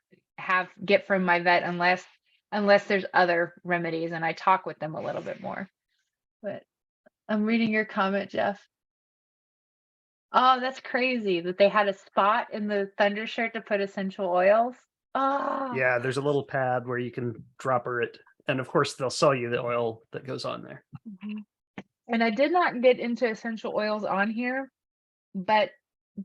get from my vet unless there's other remedies and I talk with them a little bit more. But I'm reading your comment, Jeff. Oh, that's crazy that they had a spot in the Thunder shirt to put essential oils. Oh, Yeah, there's a little pad where you can drop her it. And of course, they'll sell you the oil that goes on there. mhm. And I did not get into essential oils on here, but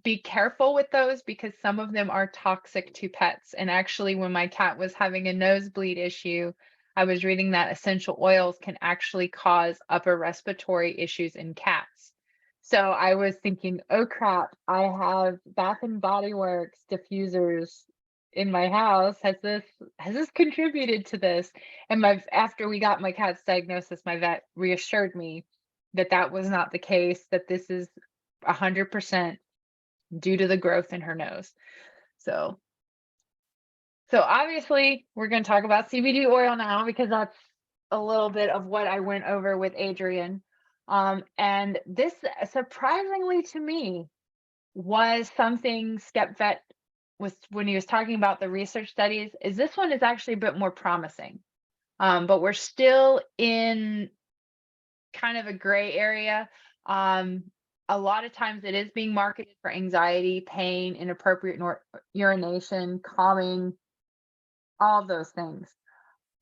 be careful with those because some of them are toxic to pets. And actually, when my cat was having a nosebleed issue, I was reading that essential oils can actually cause upper respiratory issues in cats. So I was thinking, oh crap, I have Bath and Body Works diffusers in my house. Has this contributed to this? And after we got my cat's diagnosis, my vet reassured me that that was not the case, that this is 100% due to the growth in her nose. So obviously we're going to talk about CBD oil now because that's a little bit of what I went over with Adrian. And this, surprisingly to me, was something SkepVet was when he was talking about the research studies. Is this one is actually a bit more promising, but we're still in kind of a gray area. A lot of times it is being marketed for anxiety, pain, inappropriate urination, calming, all of those things.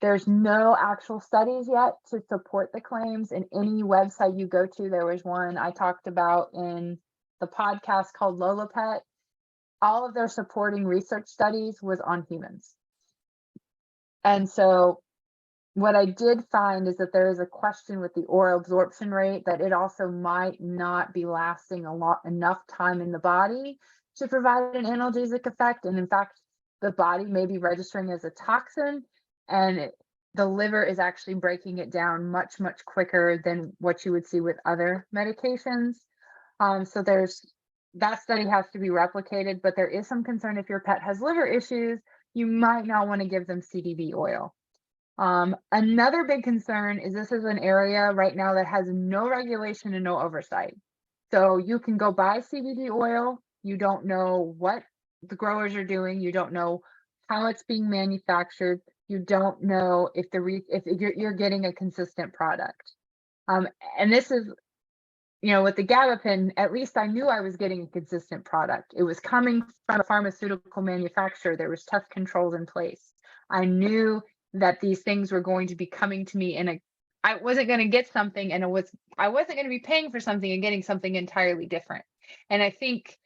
There's no actual studies yet to support the claims. In any website you go to, there was one I talked about in the podcast called Lola Pet. All of their supporting research studies was on humans. And so what I did find is that there is a question with the oral absorption rate that it also might not be lasting enough time in the body to provide an analgesic effect. And in fact, the body may be registering as a toxin and the liver is actually breaking it down much, much quicker than what you would see with other medications. So that study has to be replicated, but there is some concern if your pet has liver issues, you might not want to give them CBD oil. Another big concern is this is an area right now that has no regulation and no oversight. So you can go buy CBD oil. You don't know what the growers are doing. You don't know how it's being manufactured. You don't know if you're getting a consistent product. And this is, with the gabapentin, at least I knew I was getting a consistent product. It was coming from a pharmaceutical manufacturer. There was test controls in place. I knew that these things were going to be coming to me I wasn't going to get something and I wasn't going to be paying for something and getting something entirely different. And I think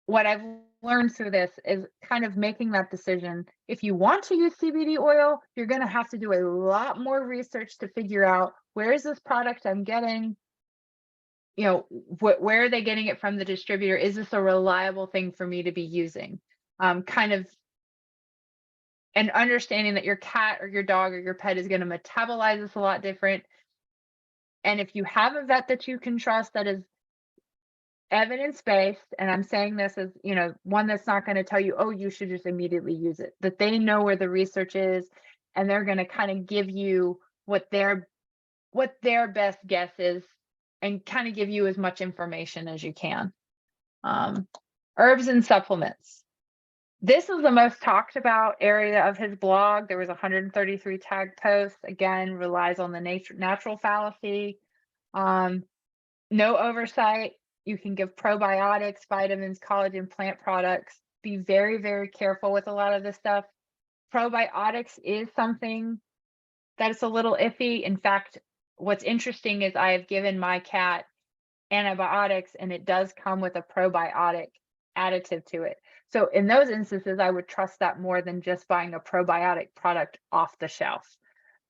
what I've learned through this is kind of making that decision. If you want to use CBD oil, you're going to have to do a lot more research to figure out, where is this product I'm getting? Where are they getting it from, the distributor? Is this a reliable thing for me to be using? Kind of, and understanding that your cat or your dog or your pet is going to metabolize this a lot different. And if you have a vet that you can trust, that is evidence-based, and I'm saying this as, one that's not going to tell you, oh, you should just immediately use it, that they know where the research is, and they're going to kind of give you what their best guess is, and kind of give you as much information as you can. Herbs and supplements. This is the most talked about area of his blog. There was 133 tag posts. Again, relies on the natural fallacy. No oversight. You can give probiotics, vitamins, collagen, plant products. Be very, very careful with a lot of this stuff. Probiotics is something that is a little iffy. In fact, what's interesting is I have given my cat antibiotics, and it does come with a probiotic additive to it. So in those instances, I would trust that more than just buying a probiotic product off the shelf,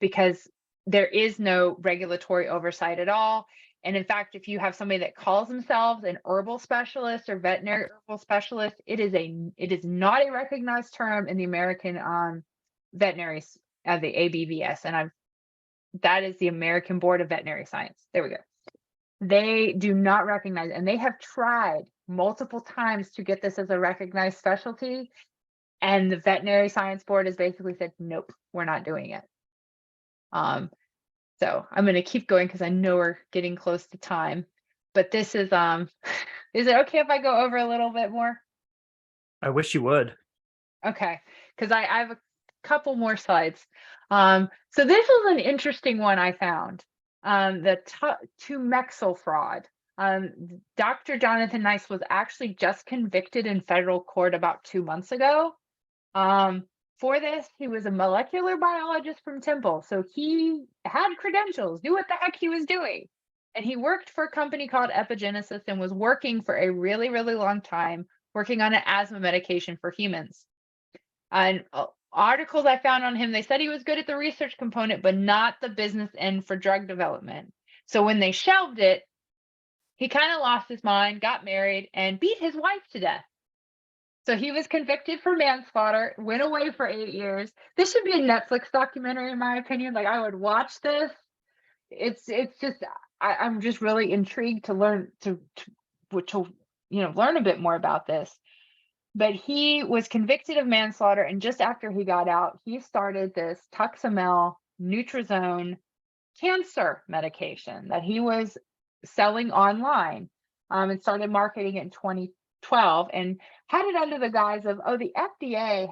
because there is no regulatory oversight at all. And in fact, if you have somebody that calls themselves an herbal specialist or veterinary herbal specialist, it is not a recognized term in the American veterinary, the ABVS, and that is the American Board of Veterinary Science. There we go. They do not recognize it, and they have tried multiple times to get this as a recognized specialty, and the Veterinary Science Board has basically said, nope, we're not doing it. So I'm going to keep going because I know we're getting close to time, but this is is it okay if I go over a little bit more? I wish you would. Okay, because I have a couple more slides. So this was an interesting one I found. The Tumexel fraud. Dr. Jonathan Nice was actually just convicted in federal court about 2 months ago. For this, he was a molecular biologist from Temple, so he had credentials, knew what the heck he was doing. And he worked for a company called Epigenesis and was working for a really, really long time, working on an asthma medication for humans. And articles I found on him, they said he was good at the research component, but not the business end for drug development. So when they shelved it, he kind of lost his mind, got married, and beat his wife to death. So he was convicted for manslaughter, went away for 8 years. This should be a Netflix documentary, in my opinion. Like, I would watch this. It's just, I'm just really intrigued to learn to learn a bit more about this. But he was convicted of manslaughter, and just after he got out, he started this Tuxamel Nutrizone cancer medication that he was selling online, and started marketing it in 2012, and had it under the guise of, oh, the FDA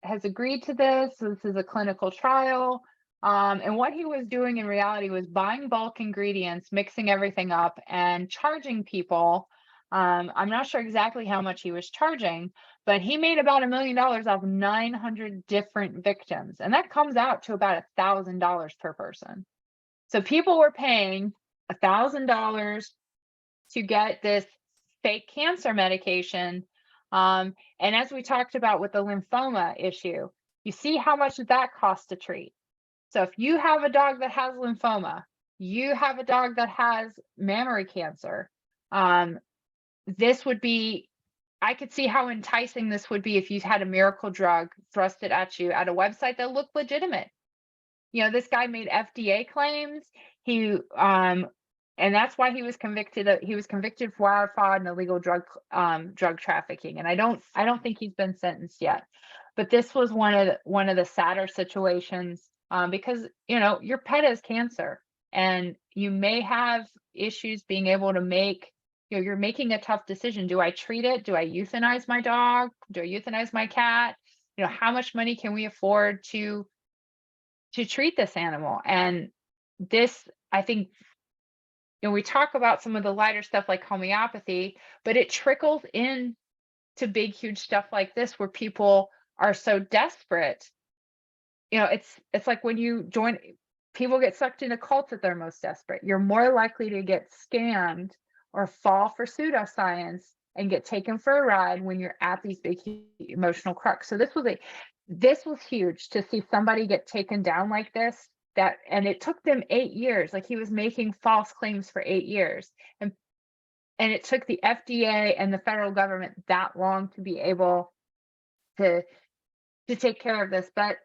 has agreed to this. So this is a clinical trial. And what he was doing in reality was buying bulk ingredients, mixing everything up, and charging people. I'm not sure exactly how much he was charging, but he made about $1 million off 900 different victims. And that comes out to about $1,000 per person. So people were paying $1,000 to get this fake cancer medication. And as we talked about with the lymphoma issue, you see how much that costs to treat. So if you have a dog that has lymphoma, you have a dog that has mammary cancer, this would be, I could see how enticing this would be if you had a miracle drug thrusted at you at a website that looked legitimate. This guy made FDA claims. And that's why he was convicted. He was convicted for wire fraud and illegal drug trafficking. And I don't think he's been sentenced yet. But this was one of the sadder situations, because your pet has cancer, and you may have issues being able to make. You're making a tough decision. Do I treat it? Do I euthanize my dog? Do I euthanize my cat? How much money can we afford to treat this animal? And this, I think, we talk about some of the lighter stuff like homeopathy, but it trickles in to big, huge stuff like this, where people are so desperate. It's like when you join, people get sucked into cults at their most desperate. You're more likely to get scammed or fall for pseudoscience and get taken for a ride when you're at these big emotional crux. So this was huge to see somebody get taken down like this. And it took them 8 years. Like, he was making false claims for 8 years. And it took the FDA and the federal government that long to be able to take care of this, but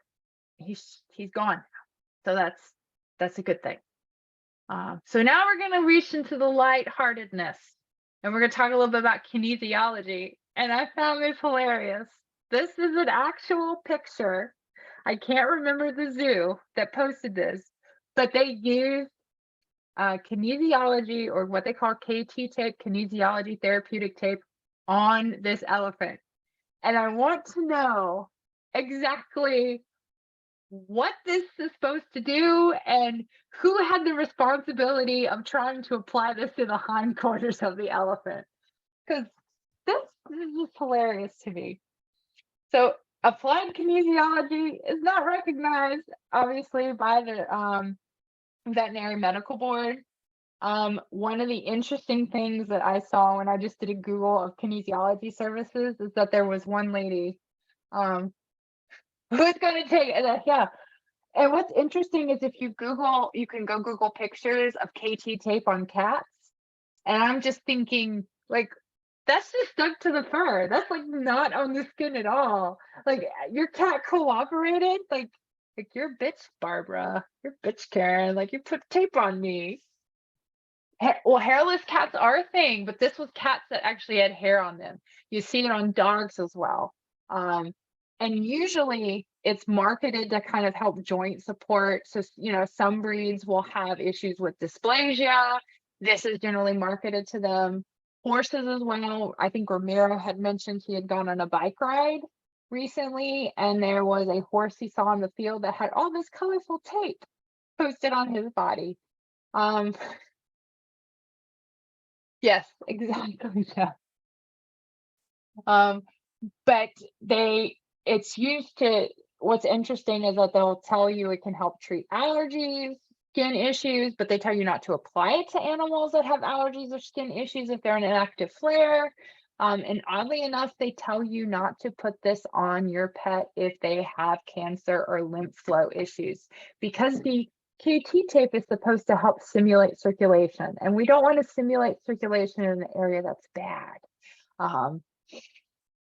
he's gone. So that's a good thing. So now we're going to reach into the lightheartedness, and we're going to talk a little bit about kinesiology. And I found this hilarious. This is an actual picture. I can't remember the zoo that posted this, but they used kinesiology, or what they call KT tape, kinesiology therapeutic tape, on this elephant. And I want to know exactly what this is supposed to do and who had the responsibility of trying to apply this to the hindquarters of the elephant, because this is just hilarious to me. So applied kinesiology is not recognized, obviously, by the Veterinary Medical Board. One of the interesting things that I saw when I just did a Google of kinesiology services is that there was one lady who's going to take that. Yeah. And what's interesting is if you Google, you can go Google pictures of KT tape on cats. And I'm just thinking, like, that's just stuck to the fur. That's like not on the skin at all. Like, your cat cooperated. Like you're bitch, Barbara. You're bitch, Karen. Like, you put tape on me. Well, hairless cats are a thing, but this was cats that actually had hair on them. You see it on dogs as well. And usually it's marketed to kind of help joint support. So, some breeds will have issues with dysplasia. This is generally marketed to them. Horses as well. I think Ramiro had mentioned he had gone on a bike ride recently, and there was a horse he saw in the field that had all this colorful tape posted on his body. Yes, exactly. Yeah. But it's used to, what's interesting is that they'll tell you it can help treat allergies, skin issues, but they tell you not to apply it to animals that have allergies or skin issues if they're in an active flare. And oddly enough, they tell you not to put this on your pet if they have cancer or lymph flow issues, because the KT tape is supposed to help simulate circulation, and we don't want to simulate circulation in an area that's bad.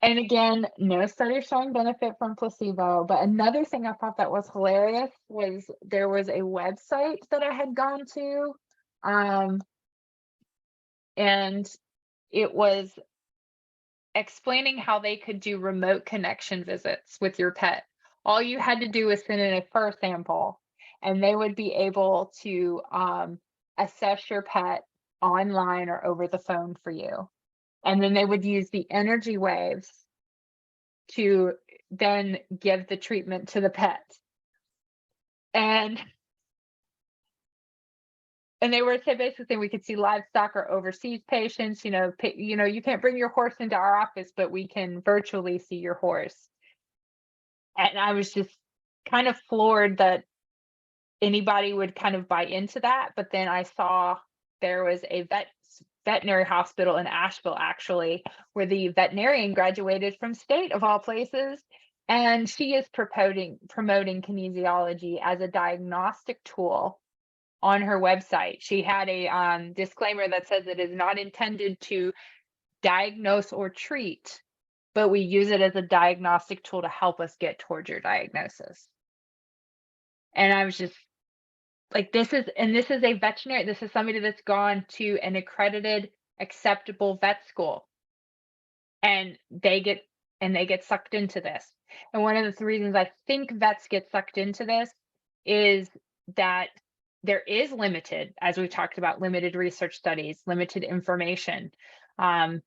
And again, no study showing benefit from placebo. But another thing I thought that was hilarious was there was a website that I had gone to, and it was explaining how they could do remote connection visits with your pet. All you had to do was send in a fur sample, and they would be able to assess your pet online or over the phone for you. And then they would use the energy waves to then give the treatment to the pet. And they were basically saying we could see livestock or overseas patients. You can't bring your horse into our office, but we can virtually see your horse. And I was just kind of floored that anybody would kind of buy into that. But then I saw there was a veterinary hospital in Asheville, actually, where the veterinarian graduated from state of all places, and she is promoting kinesiology as a diagnostic tool on her website. She had a disclaimer that says it is not intended to diagnose or treat, but we use it as a diagnostic tool to help us get towards your diagnosis. And I was just like, this is a veterinary, this is somebody that's gone to an accredited, acceptable vet school, and they get sucked into this. And one of the reasons I think vets get sucked into this is that there is limited, as we talked about, limited research studies, limited information. And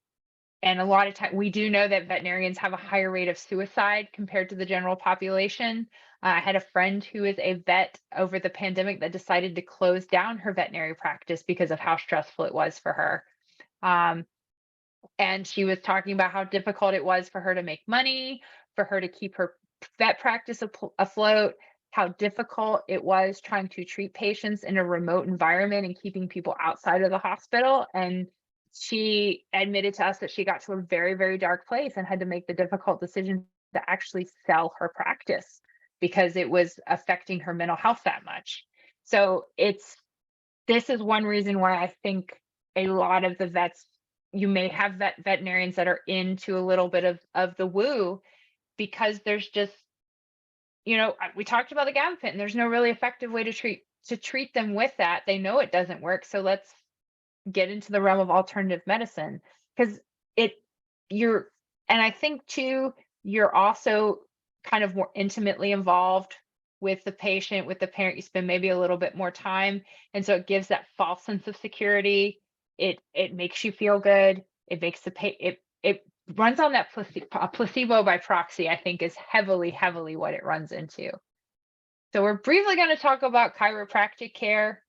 a lot of time, we do know that veterinarians have a higher rate of suicide compared to the general population. I had a friend who is a vet over the pandemic that decided to close down her veterinary practice because of how stressful it was for her. And she was talking about how difficult it was for her to make money, for her to keep her vet practice afloat, how difficult it was trying to treat patients in a remote environment and keeping people outside of the hospital. And she admitted to us that she got to a very, very dark place and had to make the difficult decision to actually sell her practice because it was affecting her mental health that much. So this is one reason why I think a lot of the vets, you may have veterinarians that are into a little bit of the woo, because there's just, we talked about the gabapentin, and there's no really effective way to treat them with that. They know it doesn't work, so let's get into the realm of alternative medicine, because it you're and I think too, you're also kind of more intimately involved with the patient, with the parent. You spend maybe a little bit more time, and so it gives that false sense of security. It makes you feel good. It makes it runs on that placebo by proxy. I think is heavily what it runs into. So we're briefly going to talk about chiropractic care.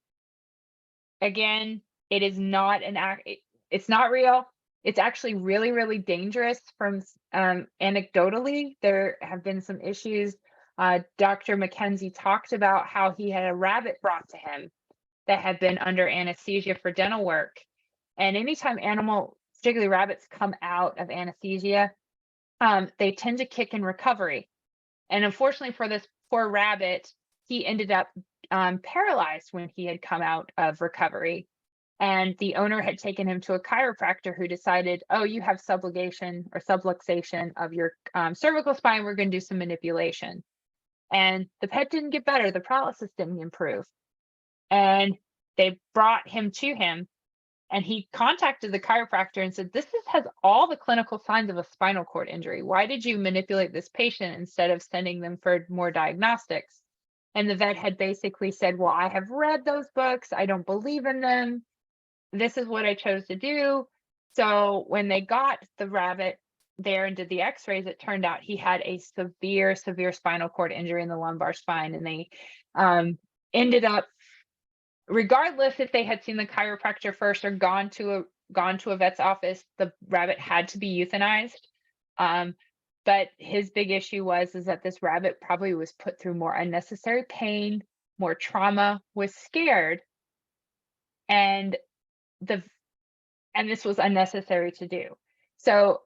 Again, it is not it's not real. It's actually really dangerous. From anecdotally, there have been some issues. Dr. McKenzie talked about how he had a rabbit brought to him that had been under anesthesia for dental work. And anytime animal, particularly rabbits, come out of anesthesia, they tend to kick in recovery. And unfortunately for this poor rabbit, he ended up paralyzed when he had come out of recovery. And the owner had taken him to a chiropractor who decided, oh, you have subluxation or subluxation of your cervical spine. We're going to do some manipulation. And the pet didn't get better. The paralysis didn't improve. And they brought him to him. And he contacted the chiropractor and said, has all the clinical signs of a spinal cord injury. Why did you manipulate this patient instead of sending them for more diagnostics? And the vet had basically said, well, I have read those books. I don't believe in them. This is what I chose to do. So when they got the rabbit there and did the x-rays, it turned out he had a severe spinal cord injury in the lumbar spine. And they ended up, regardless if they had seen the chiropractor first or gone to a vet's office, the rabbit had to be euthanized. But his big issue was that this rabbit probably was put through more unnecessary pain, more trauma, was scared, and this was unnecessary to do. So,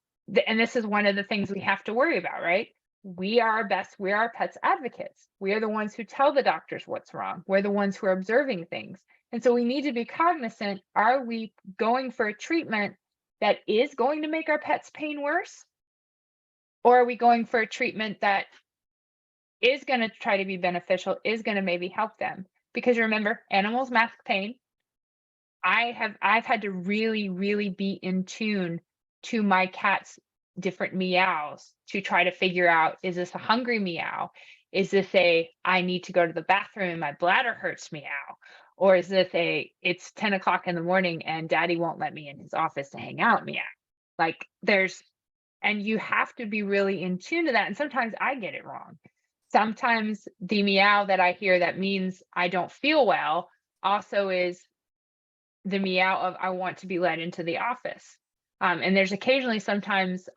and this is one of the things we have to worry about, right? We are our pets' advocates. We are the ones who tell the doctors what's wrong. We're the ones who are observing things. And so we need to be cognizant, are we going for a treatment that is going to make our pet's pain worse? Or are we going for a treatment that is going to try to be beneficial, is going to maybe help them? Because remember, animals mask pain. I've had to really be in tune to my cat's different meows to try to figure out, is this a hungry meow? Is this I need to go to the bathroom and my bladder hurts meow? Or is this it's 10 o'clock in the morning and daddy won't let me in his office to hang out meow? Like and you have to be really in tune to that. And sometimes I get it wrong. Sometimes the meow that I hear that means I don't feel well also is the meow of I want to be led into the office. And there's occasionally sometimes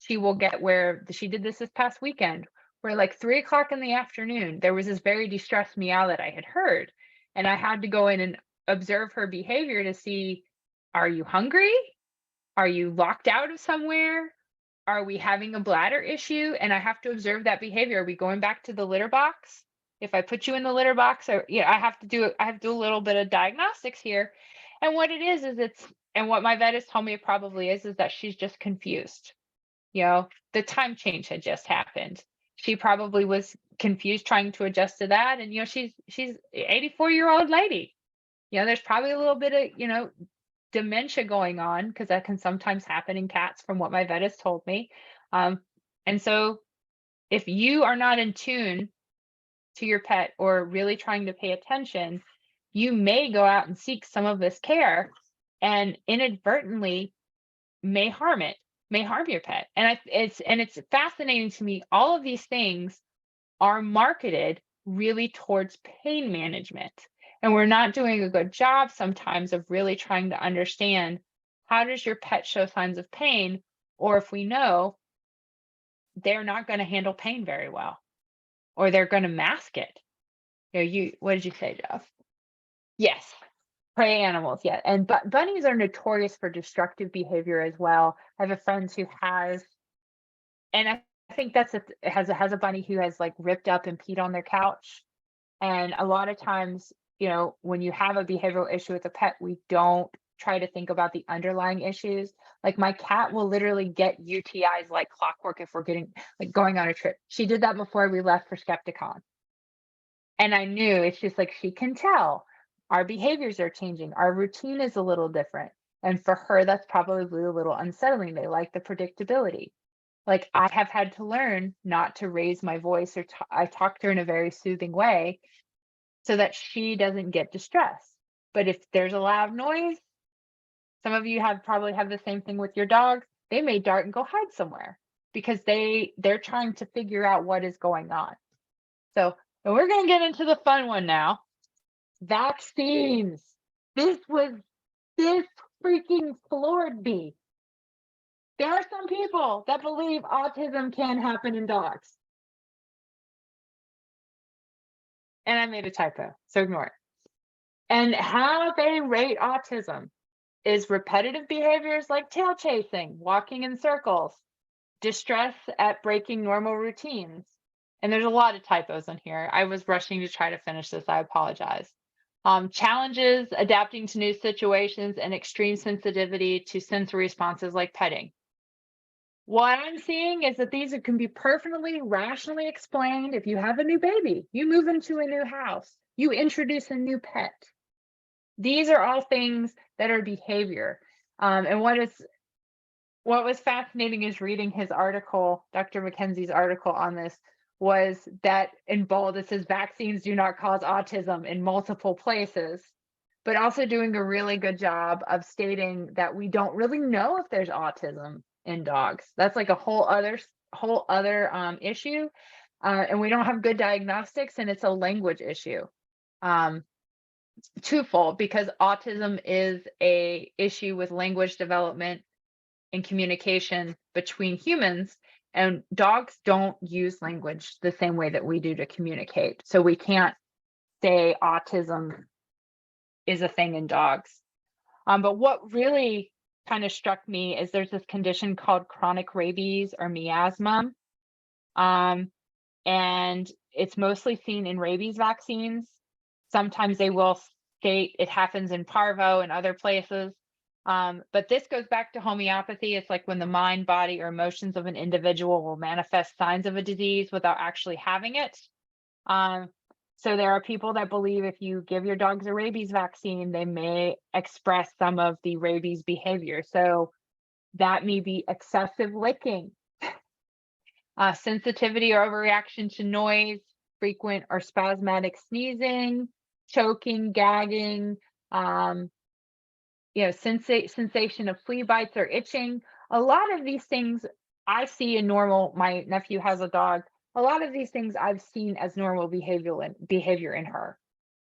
she will get where she did this past weekend, where like 3 o'clock in the afternoon, there was this very distressed meow that I had heard. And I had to go in and observe her behavior to see, are you hungry? Are you locked out of somewhere? Are we having a bladder issue? And I have to observe that behavior. Are we going back to the litter box? If I put you in the litter box, or I have to do a little bit of diagnostics here. And what it is and what my vet has told me it probably is that she's just confused. The time change had just happened. She probably was confused trying to adjust to that. And she's 84-year-old lady. There's probably a little bit of, dementia going on, because that can sometimes happen in cats from what my vet has told me. And so if you are not in tune to your pet or really trying to pay attention, you may go out and seek some of this care and inadvertently may harm your pet. And it's fascinating to me. All of these things are marketed really towards pain management. And we're not doing a good job sometimes of really trying to understand, how does your pet show signs of pain? Or if we know, they're not going to handle pain very well, or they're going to mask it. What did you say, Jeff? Yes. Prey animals, yeah, and bunnies are notorious for destructive behavior as well. I have a friend who has, and I think that's has a bunny who has like ripped up and peed on their couch. And a lot of times, when you have a behavioral issue with a pet, we don't try to think about the underlying issues. Like my cat will literally get UTIs like clockwork if we're going on a trip. She did that before we left for Skepticon. And I knew it's just like she can tell our behaviors are changing. Our routine is a little different. And for her, that's probably a little unsettling. They like the predictability. Like I have had to learn not to raise my voice or I talk to her in a very soothing way so that she doesn't get distressed. But if there's a loud noise, some of you probably have the same thing with your dog. They may dart and go hide somewhere because they're trying to figure out what is going on. So, and we're going to get into the fun one now. Vaccines. This freaking floored me. There are some people that believe autism can happen in dogs. And I made a typo, so ignore it. And how they rate autism is repetitive behaviors like tail chasing, walking in circles, distress at breaking normal routines. And there's a lot of typos in here. I was rushing to try to finish this. I apologize. Challenges, adapting to new situations, and extreme sensitivity to sensory responses like petting. What I'm seeing is that these can be perfectly rationally explained if you have a new baby, you move into a new house, you introduce a new pet. These are all things that are behavior. And what was fascinating is reading his article, Dr. McKenzie's article on this, was that in bold it says vaccines do not cause autism in multiple places, but also doing a really good job of stating that we don't really know if there's autism in dogs. That's like a whole other issue, and we don't have good diagnostics, and it's a language issue. Twofold, because autism is a issue with language development and communication between humans, and dogs don't use language the same way that we do to communicate. So we can't say autism is a thing in dogs. But what really kind of struck me is there's this condition called chronic rabies or miasma. And it's mostly seen in rabies vaccines. Sometimes they will state it happens in parvo and other places. But this goes back to homeopathy. It's like when the mind, body, or emotions of an individual will manifest signs of a disease without actually having it. So there are people that believe if you give your dogs a rabies vaccine, they may express some of the rabies behavior. So that may be excessive licking, sensitivity or overreaction to noise, frequent or spasmodic sneezing, choking, gagging, sensation of flea bites or itching. A lot of these things I see in normal. My nephew has a dog. A lot of these things I've seen as normal behavior in her.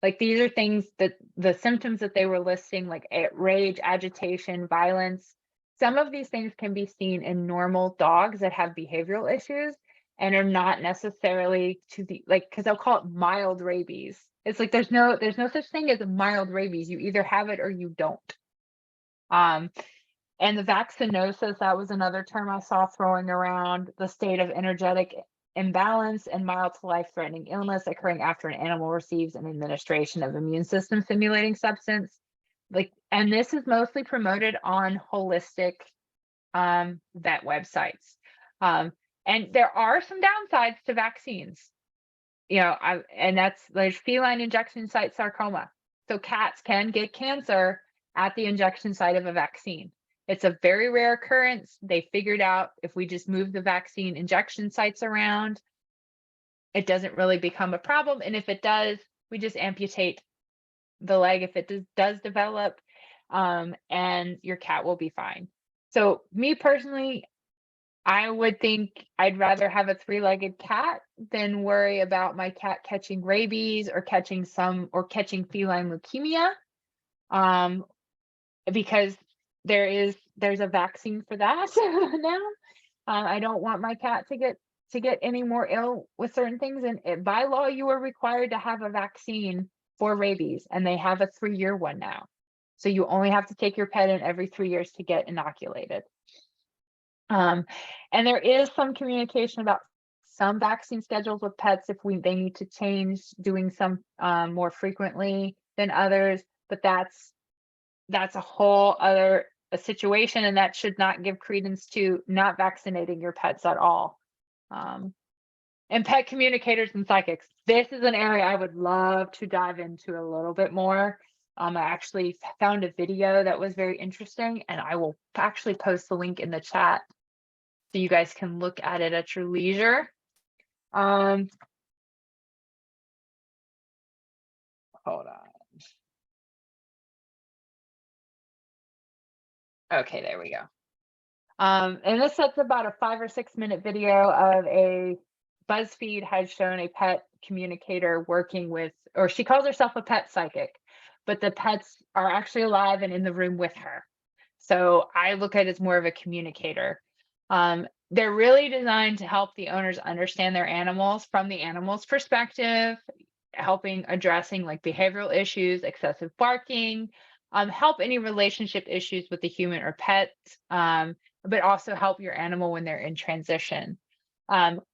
Like these are things that the symptoms that they were listing, like rage, agitation, violence. Some of these things can be seen in normal dogs that have behavioral issues and are not necessarily because they'll call it mild rabies. It's like there's no such thing as a mild rabies. You either have it or you don't. And the vaccinosis, that was another term I saw throwing around, the state of energetic imbalance and mild to life-threatening illness occurring after an animal receives an administration of immune system stimulating substance. And this is mostly promoted on holistic vet websites. And there are some downsides to vaccines. There's feline injection site sarcoma. So cats can get cancer at the injection site of a vaccine. It's a very rare occurrence. They figured out if we just move the vaccine injection sites around, it doesn't really become a problem. And if it does, we just amputate the leg if it does develop, and your cat will be fine. So me personally, I would think I'd rather have a 3-legged cat than worry about my cat catching rabies or catching feline leukemia, because there's a vaccine for that now. I don't want my cat to get any more ill with certain things. And by law, you are required to have a vaccine for rabies, and they have a 3-year one now. So you only have to take your pet in every 3 years to get inoculated. And there is some communication about some vaccine schedules with pets if they need to change doing some more frequently than others, but that's a whole other situation, and that should not give credence to not vaccinating your pets at all. And pet communicators and psychics, this is an area I would love to dive into a little bit more. I actually found a video that was very interesting, and I will actually post the link in the chat so you guys can look at it at your leisure. Hold on. Okay, there we go. And this is about a 5 or 6 minute video of a BuzzFeed has shown a pet communicator working with, or she calls herself a pet psychic, but the pets are actually alive and in the room with her. So I look at it as more of a communicator. They're really designed to help the owners understand their animals from the animal's perspective, helping addressing like behavioral issues, excessive barking, help any relationship issues with the human or pet, but also help your animal when they're in transition.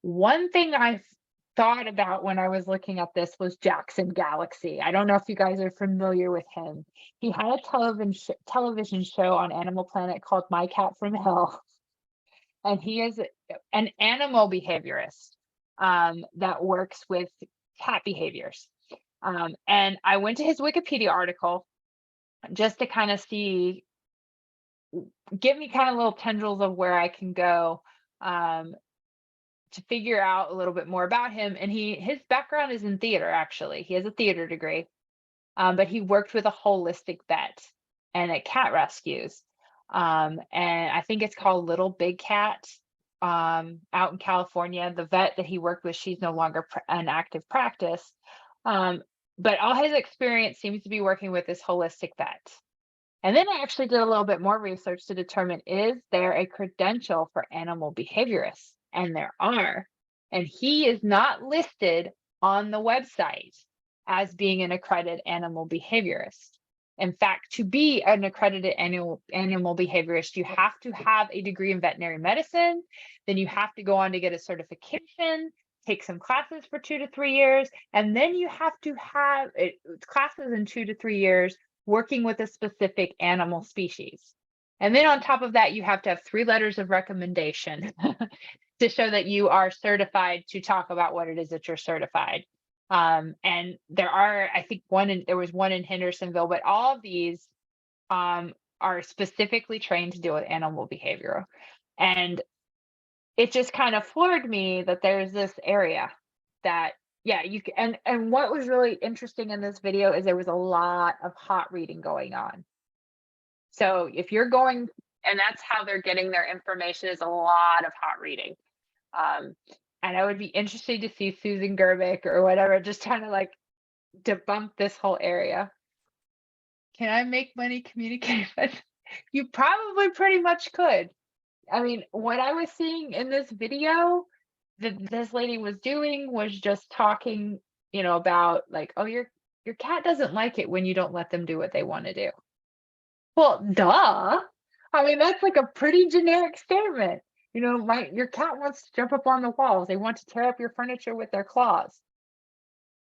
One thing I thought about when I was looking at this was Jackson Galaxy. I don't know if you guys are familiar with him. He had a television show on Animal Planet called My Cat from Hell. And he is an animal behaviorist that works with cat behaviors. And I went to his Wikipedia article just to kind of see, give me kind of little tendrils of where I can go to figure out a little bit more about him. And his background is in theater, actually. He has a theater degree, but he worked with a holistic vet and at cat rescues. And I think it's called Little Big Cat out in California. The vet that he worked with, she's no longer an active practice. But all his experience seems to be working with this holistic vet. And then I actually did a little bit more research to determine, is there a credential for animal behaviorists? And there are. And he is not listed on the website as being an accredited animal behaviorist. In fact, to be an accredited animal behaviorist, you have to have a degree in veterinary medicine. Then you have to go on to get a certification, take some classes for 2 to 3 years, and then you have to have classes in 2 to 3 years working with a specific animal species. And then on top of that, you have to have 3 letters of recommendation to show that you are certified to talk about what it is that you're certified. And there are, I think there was one in Hendersonville, but all of these are specifically trained to deal with animal behavior. And it just kind of floored me that there's this area that, yeah, you can, and what was really interesting in this video is there was a lot of hot reading going on. So if you're going, and that's how they're getting their information, is a lot of hot reading. And I would be interested to see Susan Gerbic or whatever, just trying to like debunk this whole area. Can I make money communicating with? You probably pretty much could. I mean, what I was seeing in this video that this lady was doing was just talking, about like, oh, your cat doesn't like it when you don't let them do what they want to do. Well, duh. I mean, that's like a pretty generic statement. Your cat wants to jump up on the walls. They want to tear up your furniture with their claws.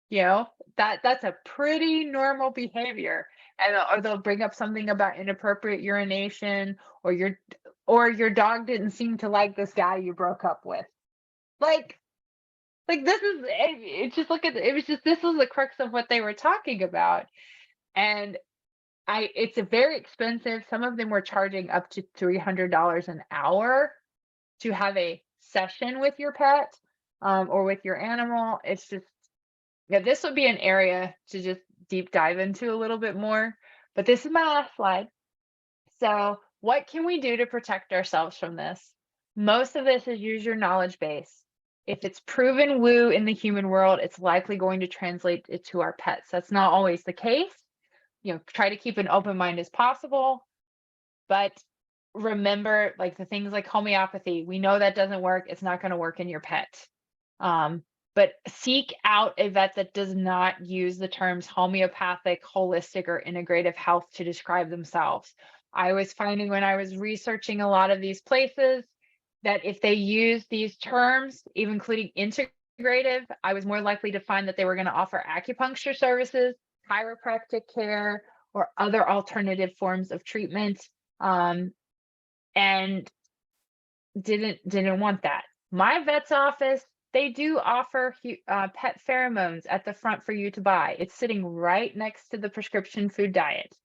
That's a pretty normal behavior. And or they'll bring up something about inappropriate urination, or your dog didn't seem to like this guy you broke up with. Like this is it. Just look at it. This was the crux of what they were talking about. And it's a very expensive. Some of them were charging up to $300 an hour to have a session with your pet or with your animal. It's just, yeah, this would be an area to just deep dive into a little bit more. But this is my last slide. So what can we do to protect ourselves from this? Most of this is use your knowledge base. If it's proven woo in the human world, it's likely going to translate it to our pets. That's not always the case. Try to keep an open mind as possible. But remember, like the things like homeopathy, we know that doesn't work. It's not going to work in your pet. But but seek out a vet that does not use the terms homeopathic, holistic, or integrative health to describe themselves. I was finding when I was researching a lot of these places that if they use these terms, even including integrative, I was more likely to find that they were going to offer acupuncture services, chiropractic care, or other alternative forms of treatment, and didn't want that. My vet's office, they do offer pet pheromones at the front for you to buy. It's sitting right next to the prescription food diet.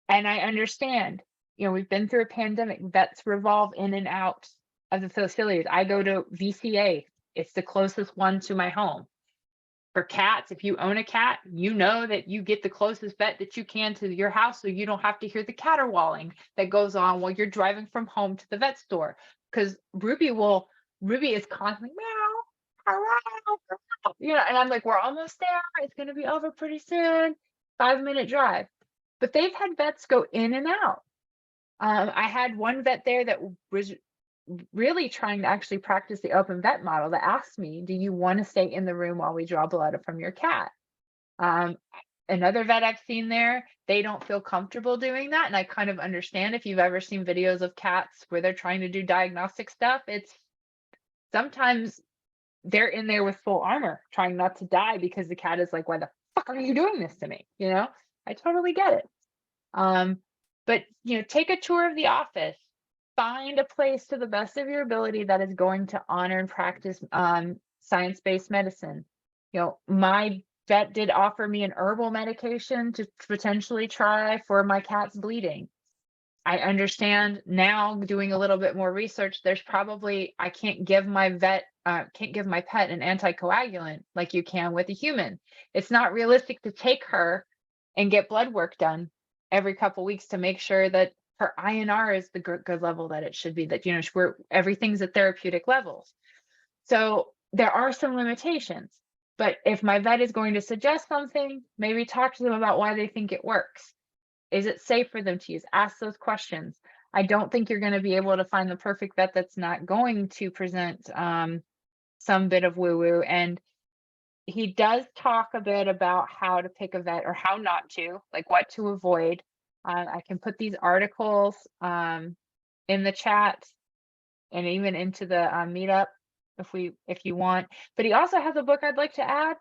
And I understand, we've been through a pandemic. Vets revolve in and out of the facilities. I go to VCA. It's the closest one to my home. For cats, if you own a cat, you know that you get the closest vet that you can to your house so you don't have to hear the caterwauling that goes on while you're driving from home to the vet store. Because Ruby is constantly meow, hello, and I'm like, we're almost there. It's going to be over pretty soon. 5-minute drive. But they've had vets go in and out. I had one vet there that was really trying to actually practice the open vet model that asked me, do you want to stay in the room while we draw blood from your cat? Another vet I've seen there, they don't feel comfortable doing that. And I kind of understand. If you've ever seen videos of cats where they're trying to do diagnostic stuff, it's sometimes they're in there with full armor trying not to die because the cat is like, why the fuck are you doing this to me? I totally get it. But take a tour of the office. Find a place to the best of your ability that is going to honor and practice science-based medicine. My vet did offer me an herbal medication to potentially try for my cat's bleeding. I understand now, doing a little bit more research, there's probably, I can't give my pet an anticoagulant like you can with a human. It's not realistic to take her and get blood work done every couple weeks to make sure that her INR is the good level that it should be, that everything's at therapeutic levels. So there are some limitations, but if my vet is going to suggest something, maybe talk to them about why they think it works. Is it safe for them to use? Ask those questions. I don't think you're going to be able to find the perfect vet that's not going to present some bit of woo-woo. And he does talk a bit about how to pick a vet or how not to, like what to avoid. I can put these articles in the chat and even into the meetup if you want. But he also has a book I'd like to add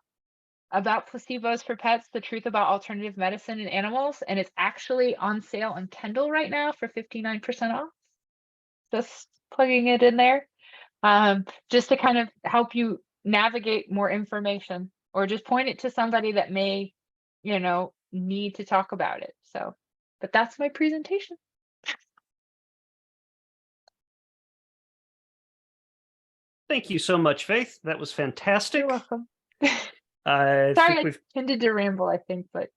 about placebos for pets, the truth about alternative medicine in animals. And it's actually on sale on Kindle right now for 59% off. Just plugging it in there. Just to kind of help you navigate more information, or just point it to somebody that may, need to talk about it. So, but that's my presentation. Thank you so much, Faith. That was fantastic. You're welcome. I Sorry, think we've tended to ramble, I think, but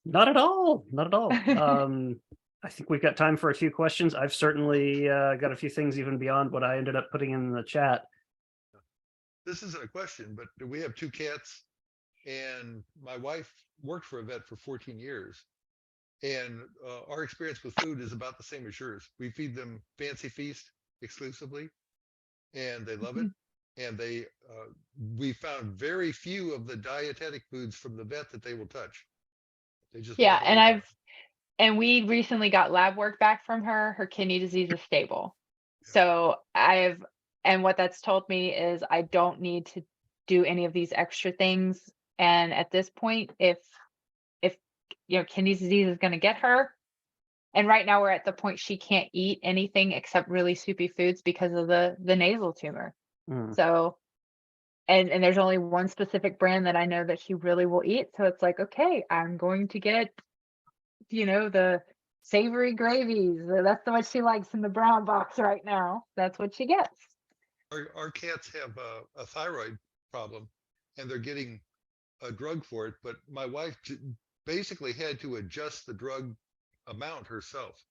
not at all. I think we've got time for a few questions. I've certainly got a few things even beyond what I ended up putting in the chat. This isn't a question, but we have 2 cats, and my wife worked for a vet for 14 years. And our experience with food is about the same as yours. We feed them Fancy Feast exclusively, and they love it. And we found very few of the dietetic foods from the vet that they will touch. They just and we recently got lab work back from her. Her kidney disease is stable. Yeah. So and what that's told me is I don't need to do any of these extra things. And at this point, if kidney disease is going to get her, and right now we're at the point she can't eat anything except really soupy foods because of the nasal tumor. So, and there's only one specific brand that I know that she really will eat. So it's like, okay, I'm going to get, the savory gravies. That's what she likes in the brown box right now. That's what she gets. Our cats have a thyroid problem, and they're getting a drug for it. But my wife basically had to adjust the drug amount herself.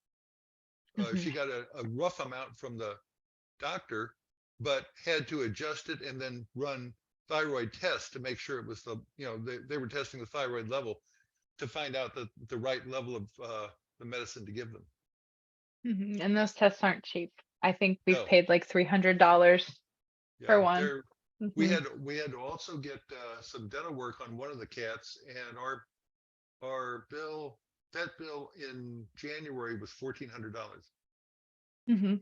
She got a rough amount from the doctor, but had to adjust it and then run thyroid tests to make sure it was they were testing the thyroid level to find out the right level of the medicine to give them. And those tests aren't cheap. I think we've paid like $300 for one. We Mhm. had to also get some dental work on one of the cats, and our vet bill in January was $1,400. Mhm.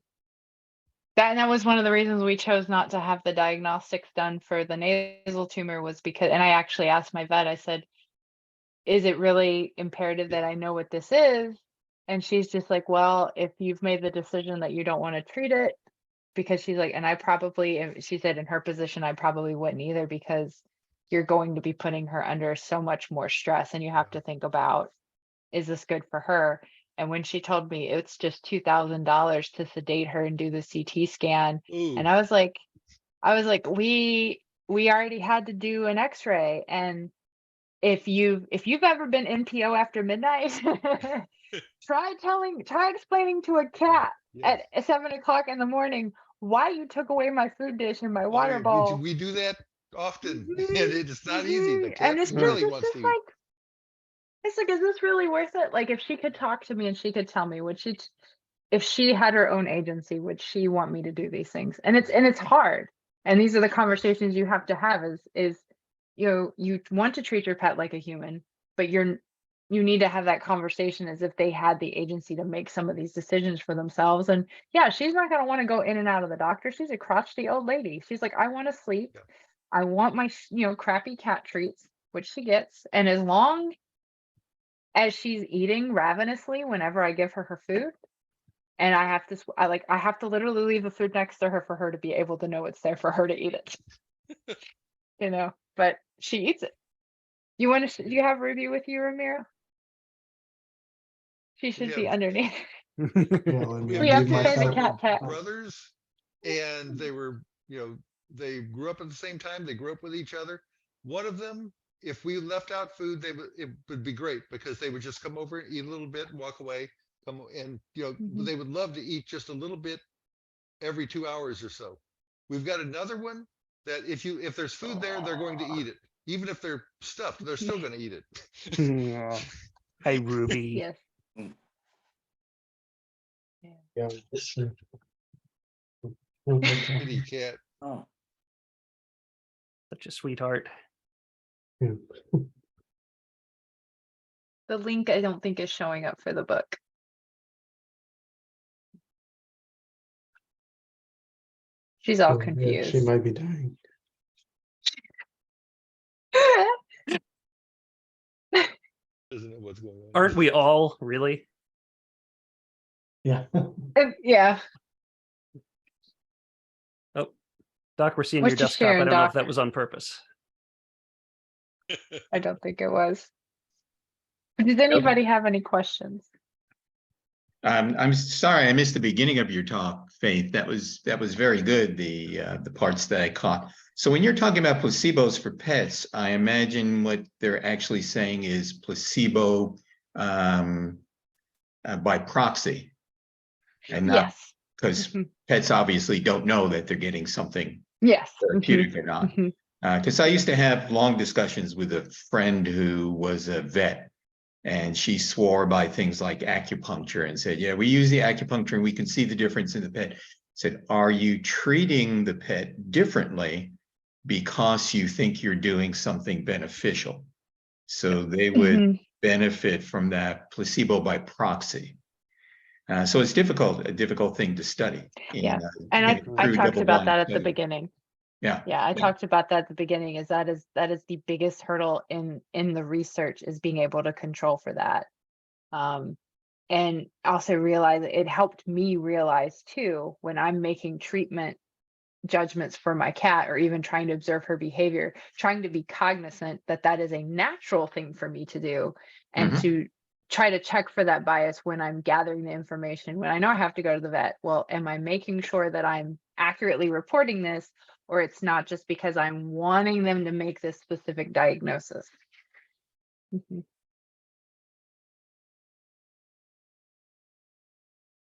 That was one of the reasons we chose not to have the diagnostics done for the nasal tumor was because, and I actually asked my vet, I said, is it really imperative Yeah, that I know what this is? And she's just like, well, if you've made the decision that you don't want to treat it, because she's like, and I probably, and she said in her position, I probably wouldn't either because you're going to be putting her under so much more stress and you have yeah. to think about, is this good for her? And when she told me it's just $2,000 to sedate her and do the CT scan, Ooh, and I was like, we already had to do an X-ray, and if you've ever been NPO after midnight, try explaining to a yeah, cat yes. at 7 o'clock in the morning why you took away my food dish and my Oh water yeah, we bowl. we do that often, and Mhm, it's not easy. The and cat it's just Mm. really it's wants just to eat. like it's like, is this really worth it? Like if she could talk to me and she could tell me, if she had her own agency, would she want me to do these things? And it's hard. And these are the Yes, conversations you have to have is you want to treat your pet like a human, but you need to have that conversation as if they had the agency to make some of these decisions for themselves. And yeah, she's not going to want to go in and out of the doctor. She's a crotchety old lady. She's like, I want to sleep. yeah. I want my crappy cat treats, which she gets. And as long as she's eating ravenously whenever I give her her food, and I have to literally leave the food next to her for her to be able to know it's there for her to eat it, but she eats it. Do you have Ruby with you, Ramiro? She We should have be underneath. Yeah, let we me have We two have unmute to pay cats the that myself. were cat tax. brothers, and they grew up at the same time. They grew up with each other. One of them, if we left out food, it would be great because they would just come over, eat a little bit, and walk away. And Mhm, they would love to eat just a little bit every 2 hours or so. We've got another one that if there's food there, they're going to eat it. Even if they're stuffed, they're still going to eat it. Aw. Hi, Ruby. yes. Yeah. Yeah, this is- Kitty cat. Oh, Such a sweetheart. Yeah. The link I don't think is showing up for the book. She's all Yeah, she confused. might be dying. Doesn't know what's going on. Aren't we all really? Yeah. Yeah. Oh, Doc, we're seeing What your you desktop. I sharing, don't know if Doc? that was on purpose. I don't think it was. Does anybody have any questions? I'm sorry I missed the beginning of your talk, Faith. That was very good. The parts that I caught. So when you're talking about placebos for pets, I imagine what they're actually saying is placebo by proxy, and not Yes. because Mhm. pets obviously don't know that they're getting something Yes. therapeutic or not. Mhm. Because I used to have long discussions with a friend who was a vet, and she swore by things like acupuncture and said, yeah, we use the acupuncture and we can see the difference in the pet. Said, are you treating the pet differently because you think you're doing something beneficial? So they would Mhm. benefit from that placebo by proxy. So it's a difficult thing to study Yeah. in And a I true talked about double-blind that at the study. beginning. Yeah. Yeah, I Yeah. talked about that at the beginning, is that is the biggest hurdle in the research, is being able to control for that. And also realize it helped me realize too, when I'm making treatment judgments for my cat or even trying to observe her behavior, trying to be cognizant that that is a natural thing for me to do, and Mhm. to try to check for that bias when I'm gathering the information. When I know I have to go to the vet, well, am I making sure that I'm accurately reporting this, or it's not just because I'm wanting them to make this specific diagnosis? Mhm.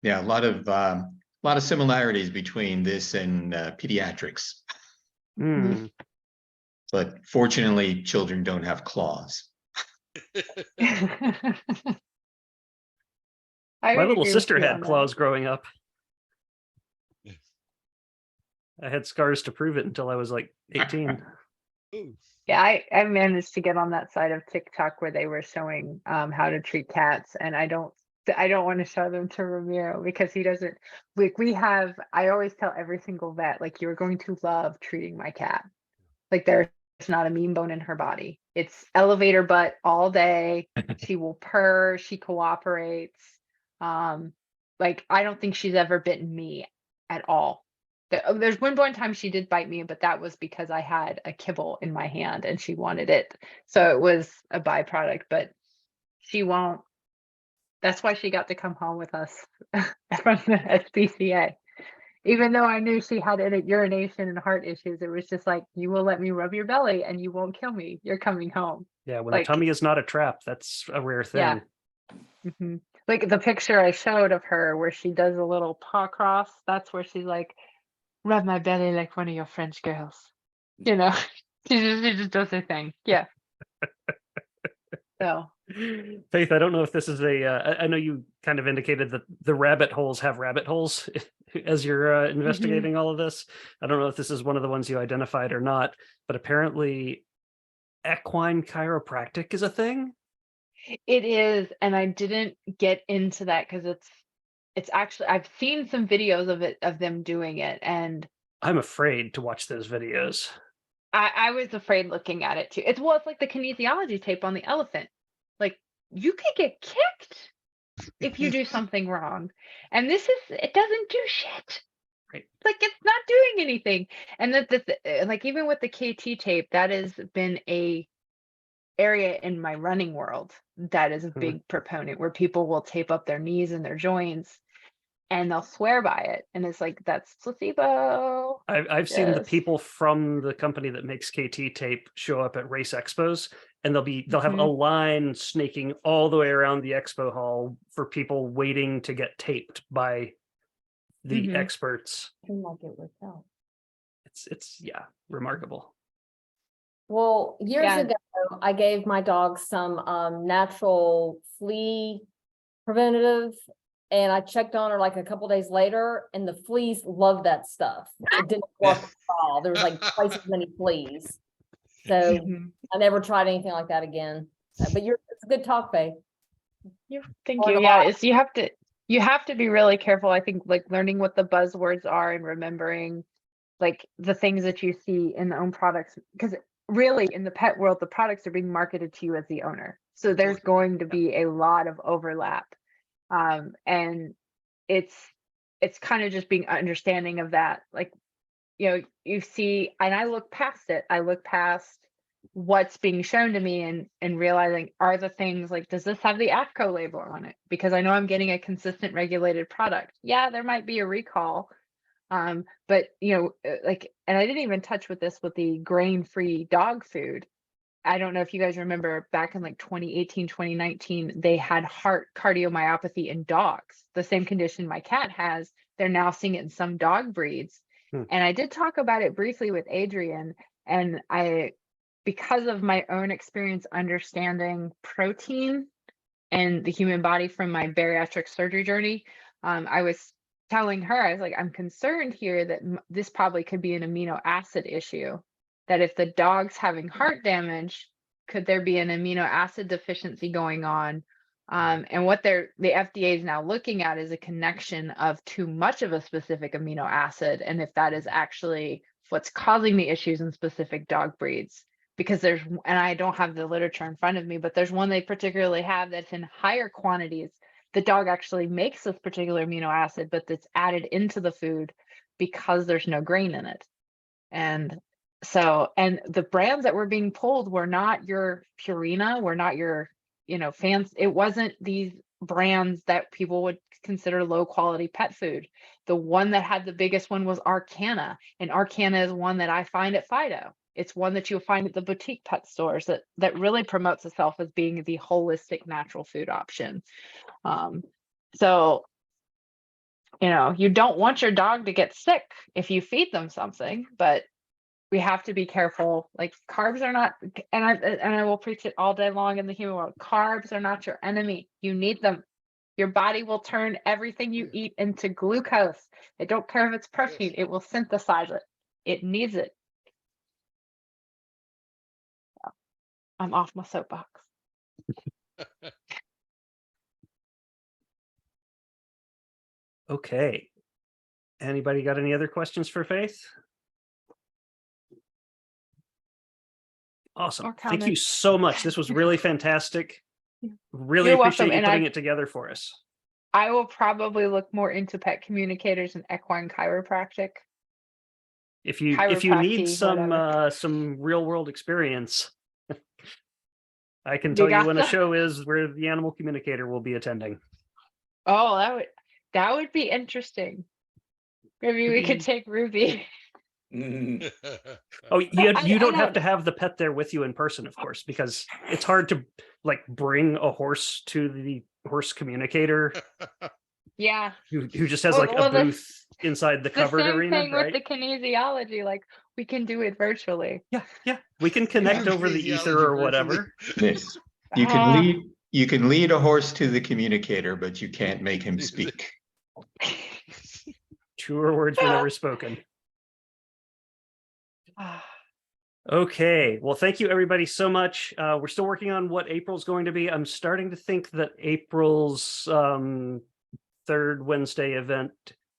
Yeah, a lot of similarities between this and pediatrics, Mm. but fortunately, children don't have claws. I My would little agree with sister you had on that. claws growing up. I had scars to prove it until I was like 18. Ooh, Yeah, I managed to get on that side of TikTok where they were showing how to treat cats, and I don't want to show them to Ramiro because he doesn't. I always tell every single vet, like, you're going to love treating my cat. Like, there's not a mean bone in her body. It's elevator butt all day. She will purr. She cooperates. Like, I don't think she's ever bitten me at all. There's one time she did bite me, but that was because I had a kibble in my hand and she wanted it. So it was a byproduct, but she won't. That's why she got to come home with us from the SPCA. Even though I knew she had urination and heart issues, it was just like, you will let me rub your belly and you won't kill me. You're coming home. Yeah, when Like, the tummy is not a trap, that's a rare Yeah. thing. Like the picture I showed of her where she does a little paw cross, that's where she's like, rub my belly like one of your French girls. You know, she just does her thing. Yeah. So Faith, I don't know if this is I know you kind of indicated that the rabbit holes have rabbit holes as you're investigating all of this. I don't know if this is one of the ones you identified or not, but apparently equine chiropractic is a thing. it is, and I didn't get into that because it's actually, I've seen some videos of them doing it, and I'm afraid to watch those videos. I was afraid looking at it too. It's like the kinesiology tape on the elephant. Like, you could get kicked if you do something wrong. And it doesn't do shit. Right. Like, it's not doing anything. And like, even with the KT tape, that has been a area in my running world that is a big proponent, where people will tape up their knees and their joints and they'll swear by it. And it's like, that's placebo. I've seen the Yes. people from the company that makes KT tape show up at race expos, and they'll have a line snaking all the way around the expo hall for people waiting to get taped by the experts. Seemed like it worked out. It's remarkable. Well, years Yeah. ago, I gave my dog some natural flea preventative, and I checked on her like a couple days later, and the fleas loved that stuff. It didn't work at all. There was like twice as many fleas. So I never tried anything like that again. But it's a good talk, Faith. Thank Learn you. a Yeah, lot. it's you have to be really careful. I think, like, learning what the buzzwords are and remembering, like, the things that you see in the own products, because really in the pet world, the products are being marketed to you as the owner. So there's going to be a lot of overlap. And it's kind of just being understanding of that. Like, you see, and I look past it. I look past what's being shown to me and realizing, are the things like, does this have the AFCO label on it? Because I know I'm getting a consistent regulated product. Yeah, there might be a recall. But like, and I didn't even touch with the grain-free dog food. I don't know if you guys remember back in like 2018, 2019, they had heart cardiomyopathy in dogs, the same condition my cat has. They're now seeing it in some dog breeds. And I did talk about it briefly with Adrian, and because of my own experience understanding protein and the human body from my bariatric surgery journey, I was telling her, I was like, I'm concerned here that this probably could be an amino acid issue, that if the dog's having heart damage, could there be an amino acid deficiency going on? And what the FDA is now looking at is a connection of too much of a specific amino acid, and if that is actually what's causing the issues in specific dog breeds. Because and I don't have the literature in front of me, but there's one they particularly have that's in higher quantities. The dog actually makes this particular amino acid, but that's added into the food because there's no grain in it. And so, and the brands that were being pulled were not your Purina, were not your, fans. It wasn't these brands that people would consider low quality pet food. The one that had the biggest one was Arcana, and Arcana is one that I find at Fido. It's one that you'll find at the boutique pet stores that really promotes itself as being the holistic natural food option. So, you don't want your dog to get sick if you feed them something, but we have to be careful. Like, carbs are not, and I will preach it all day long in the human world. Carbs are not your enemy. You need them. Your body will turn everything you eat into glucose. I don't care if it's protein, it will synthesize it. it needs it. So, I'm off my soapbox. Okay. Anybody got any other questions for Faith? Awesome. Or Thank you comments. so much. This was really fantastic. Really You're appreciate welcome, you and putting it together for us. I will probably look more into pet communicators and equine chiropractic. If you need Chiropractic, some real world experience, I can You tell you got when a some? show is where the animal communicator will be attending. Oh, that would be interesting. Maybe we could take Ruby. Oh, you don't have don't to have the pet there with you in person, of course, because it's hard to like bring a horse to the horse communicator Yeah. who just has Well- like well, a the- booth inside the The covered same arena, thing right? with the kinesiology, like we can do it virtually. Yeah, we can connect over the ether or whatever. Yes. Ah. You can lead a horse to the communicator, but you can't make him speak. Truer words were never spoken. Ah. Okay, well, thank you everybody so much. We're still working on what April's going to be. I'm starting to think that April's third Wednesday event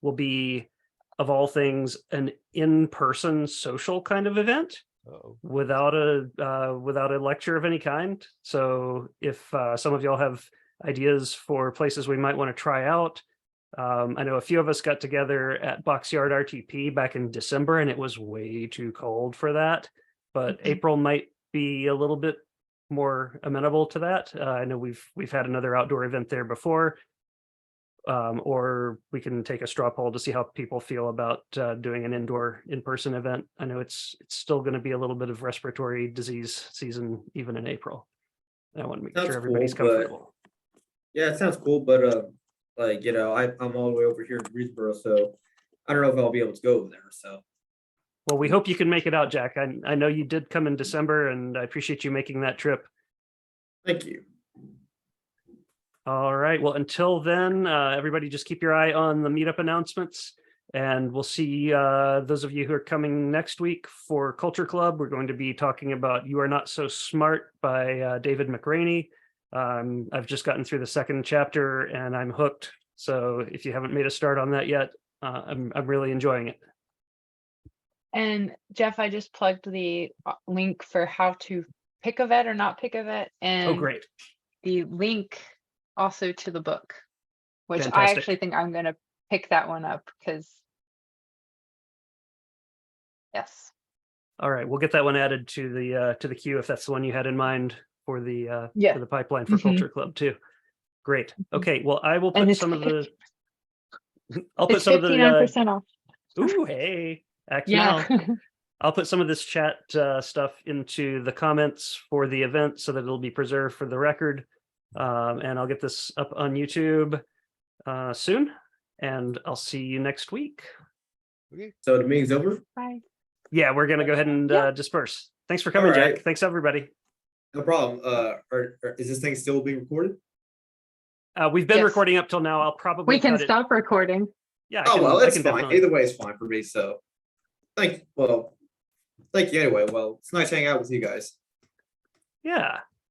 will be, of all things, an in-person social kind of event without a lecture of any kind. So if some of y'all have ideas for places we might want to try out, I know a few of us got together at Boxyard RTP back in December, and it was way too cold for that. But April might be a little bit more amenable to that. I know we've had another outdoor event there before, or we can take a straw poll to see how people feel about doing an indoor in-person event. I know it's still going to be a little bit of respiratory disease season even in April. I want to make sure everybody's comfortable. Yeah, it sounds cool, but like, you know, I'm all the way over here in Greensboro, so I don't know if I'll be able to go over there. So, Well, we hope you can make it out, Jack. I know you did come in December, and I appreciate you making that trip. thank you. All right. Well, until then, everybody just keep your eye on the meetup announcements, and we'll see those of you who are coming next week for Culture Club. We're going to be talking about You Are Not So Smart by David McRaney. I've just gotten through the second chapter and I'm hooked. So if you haven't made a start on that yet, I'm really enjoying it. And Jeff, I just plugged the link for how to pick a vet or not pick a vet, and Oh, great. the link also to the book, which I Fantastic. actually think I'm going to pick that one up because, yes. All right, we'll get that one added to the queue if that's the one you had in mind for the Yeah. for the pipeline for Mhm. Culture Club too. Great. Okay, well, I will And put it's some of the I'll put It's some of the 59% off. ooh, hey, act Yeah. now. I'll put some of this chat stuff into the comments for the event so that it'll be preserved for the record. And I'll get this up on YouTube soon, and I'll see you next week. Okay. So the meeting's over. Bye. Yeah, we're gonna go ahead and Yeah. disperse. Thanks for coming, All right. Jack. Thanks everybody. No problem. Is this thing still being recorded? We've been Yes. recording up till now. I'll probably We can cut it. stop recording. Yeah, Oh well, I it's can fine. definitely. Either way is fine for me. So, thank you anyway. Well, it's nice hanging out with you guys. Yeah.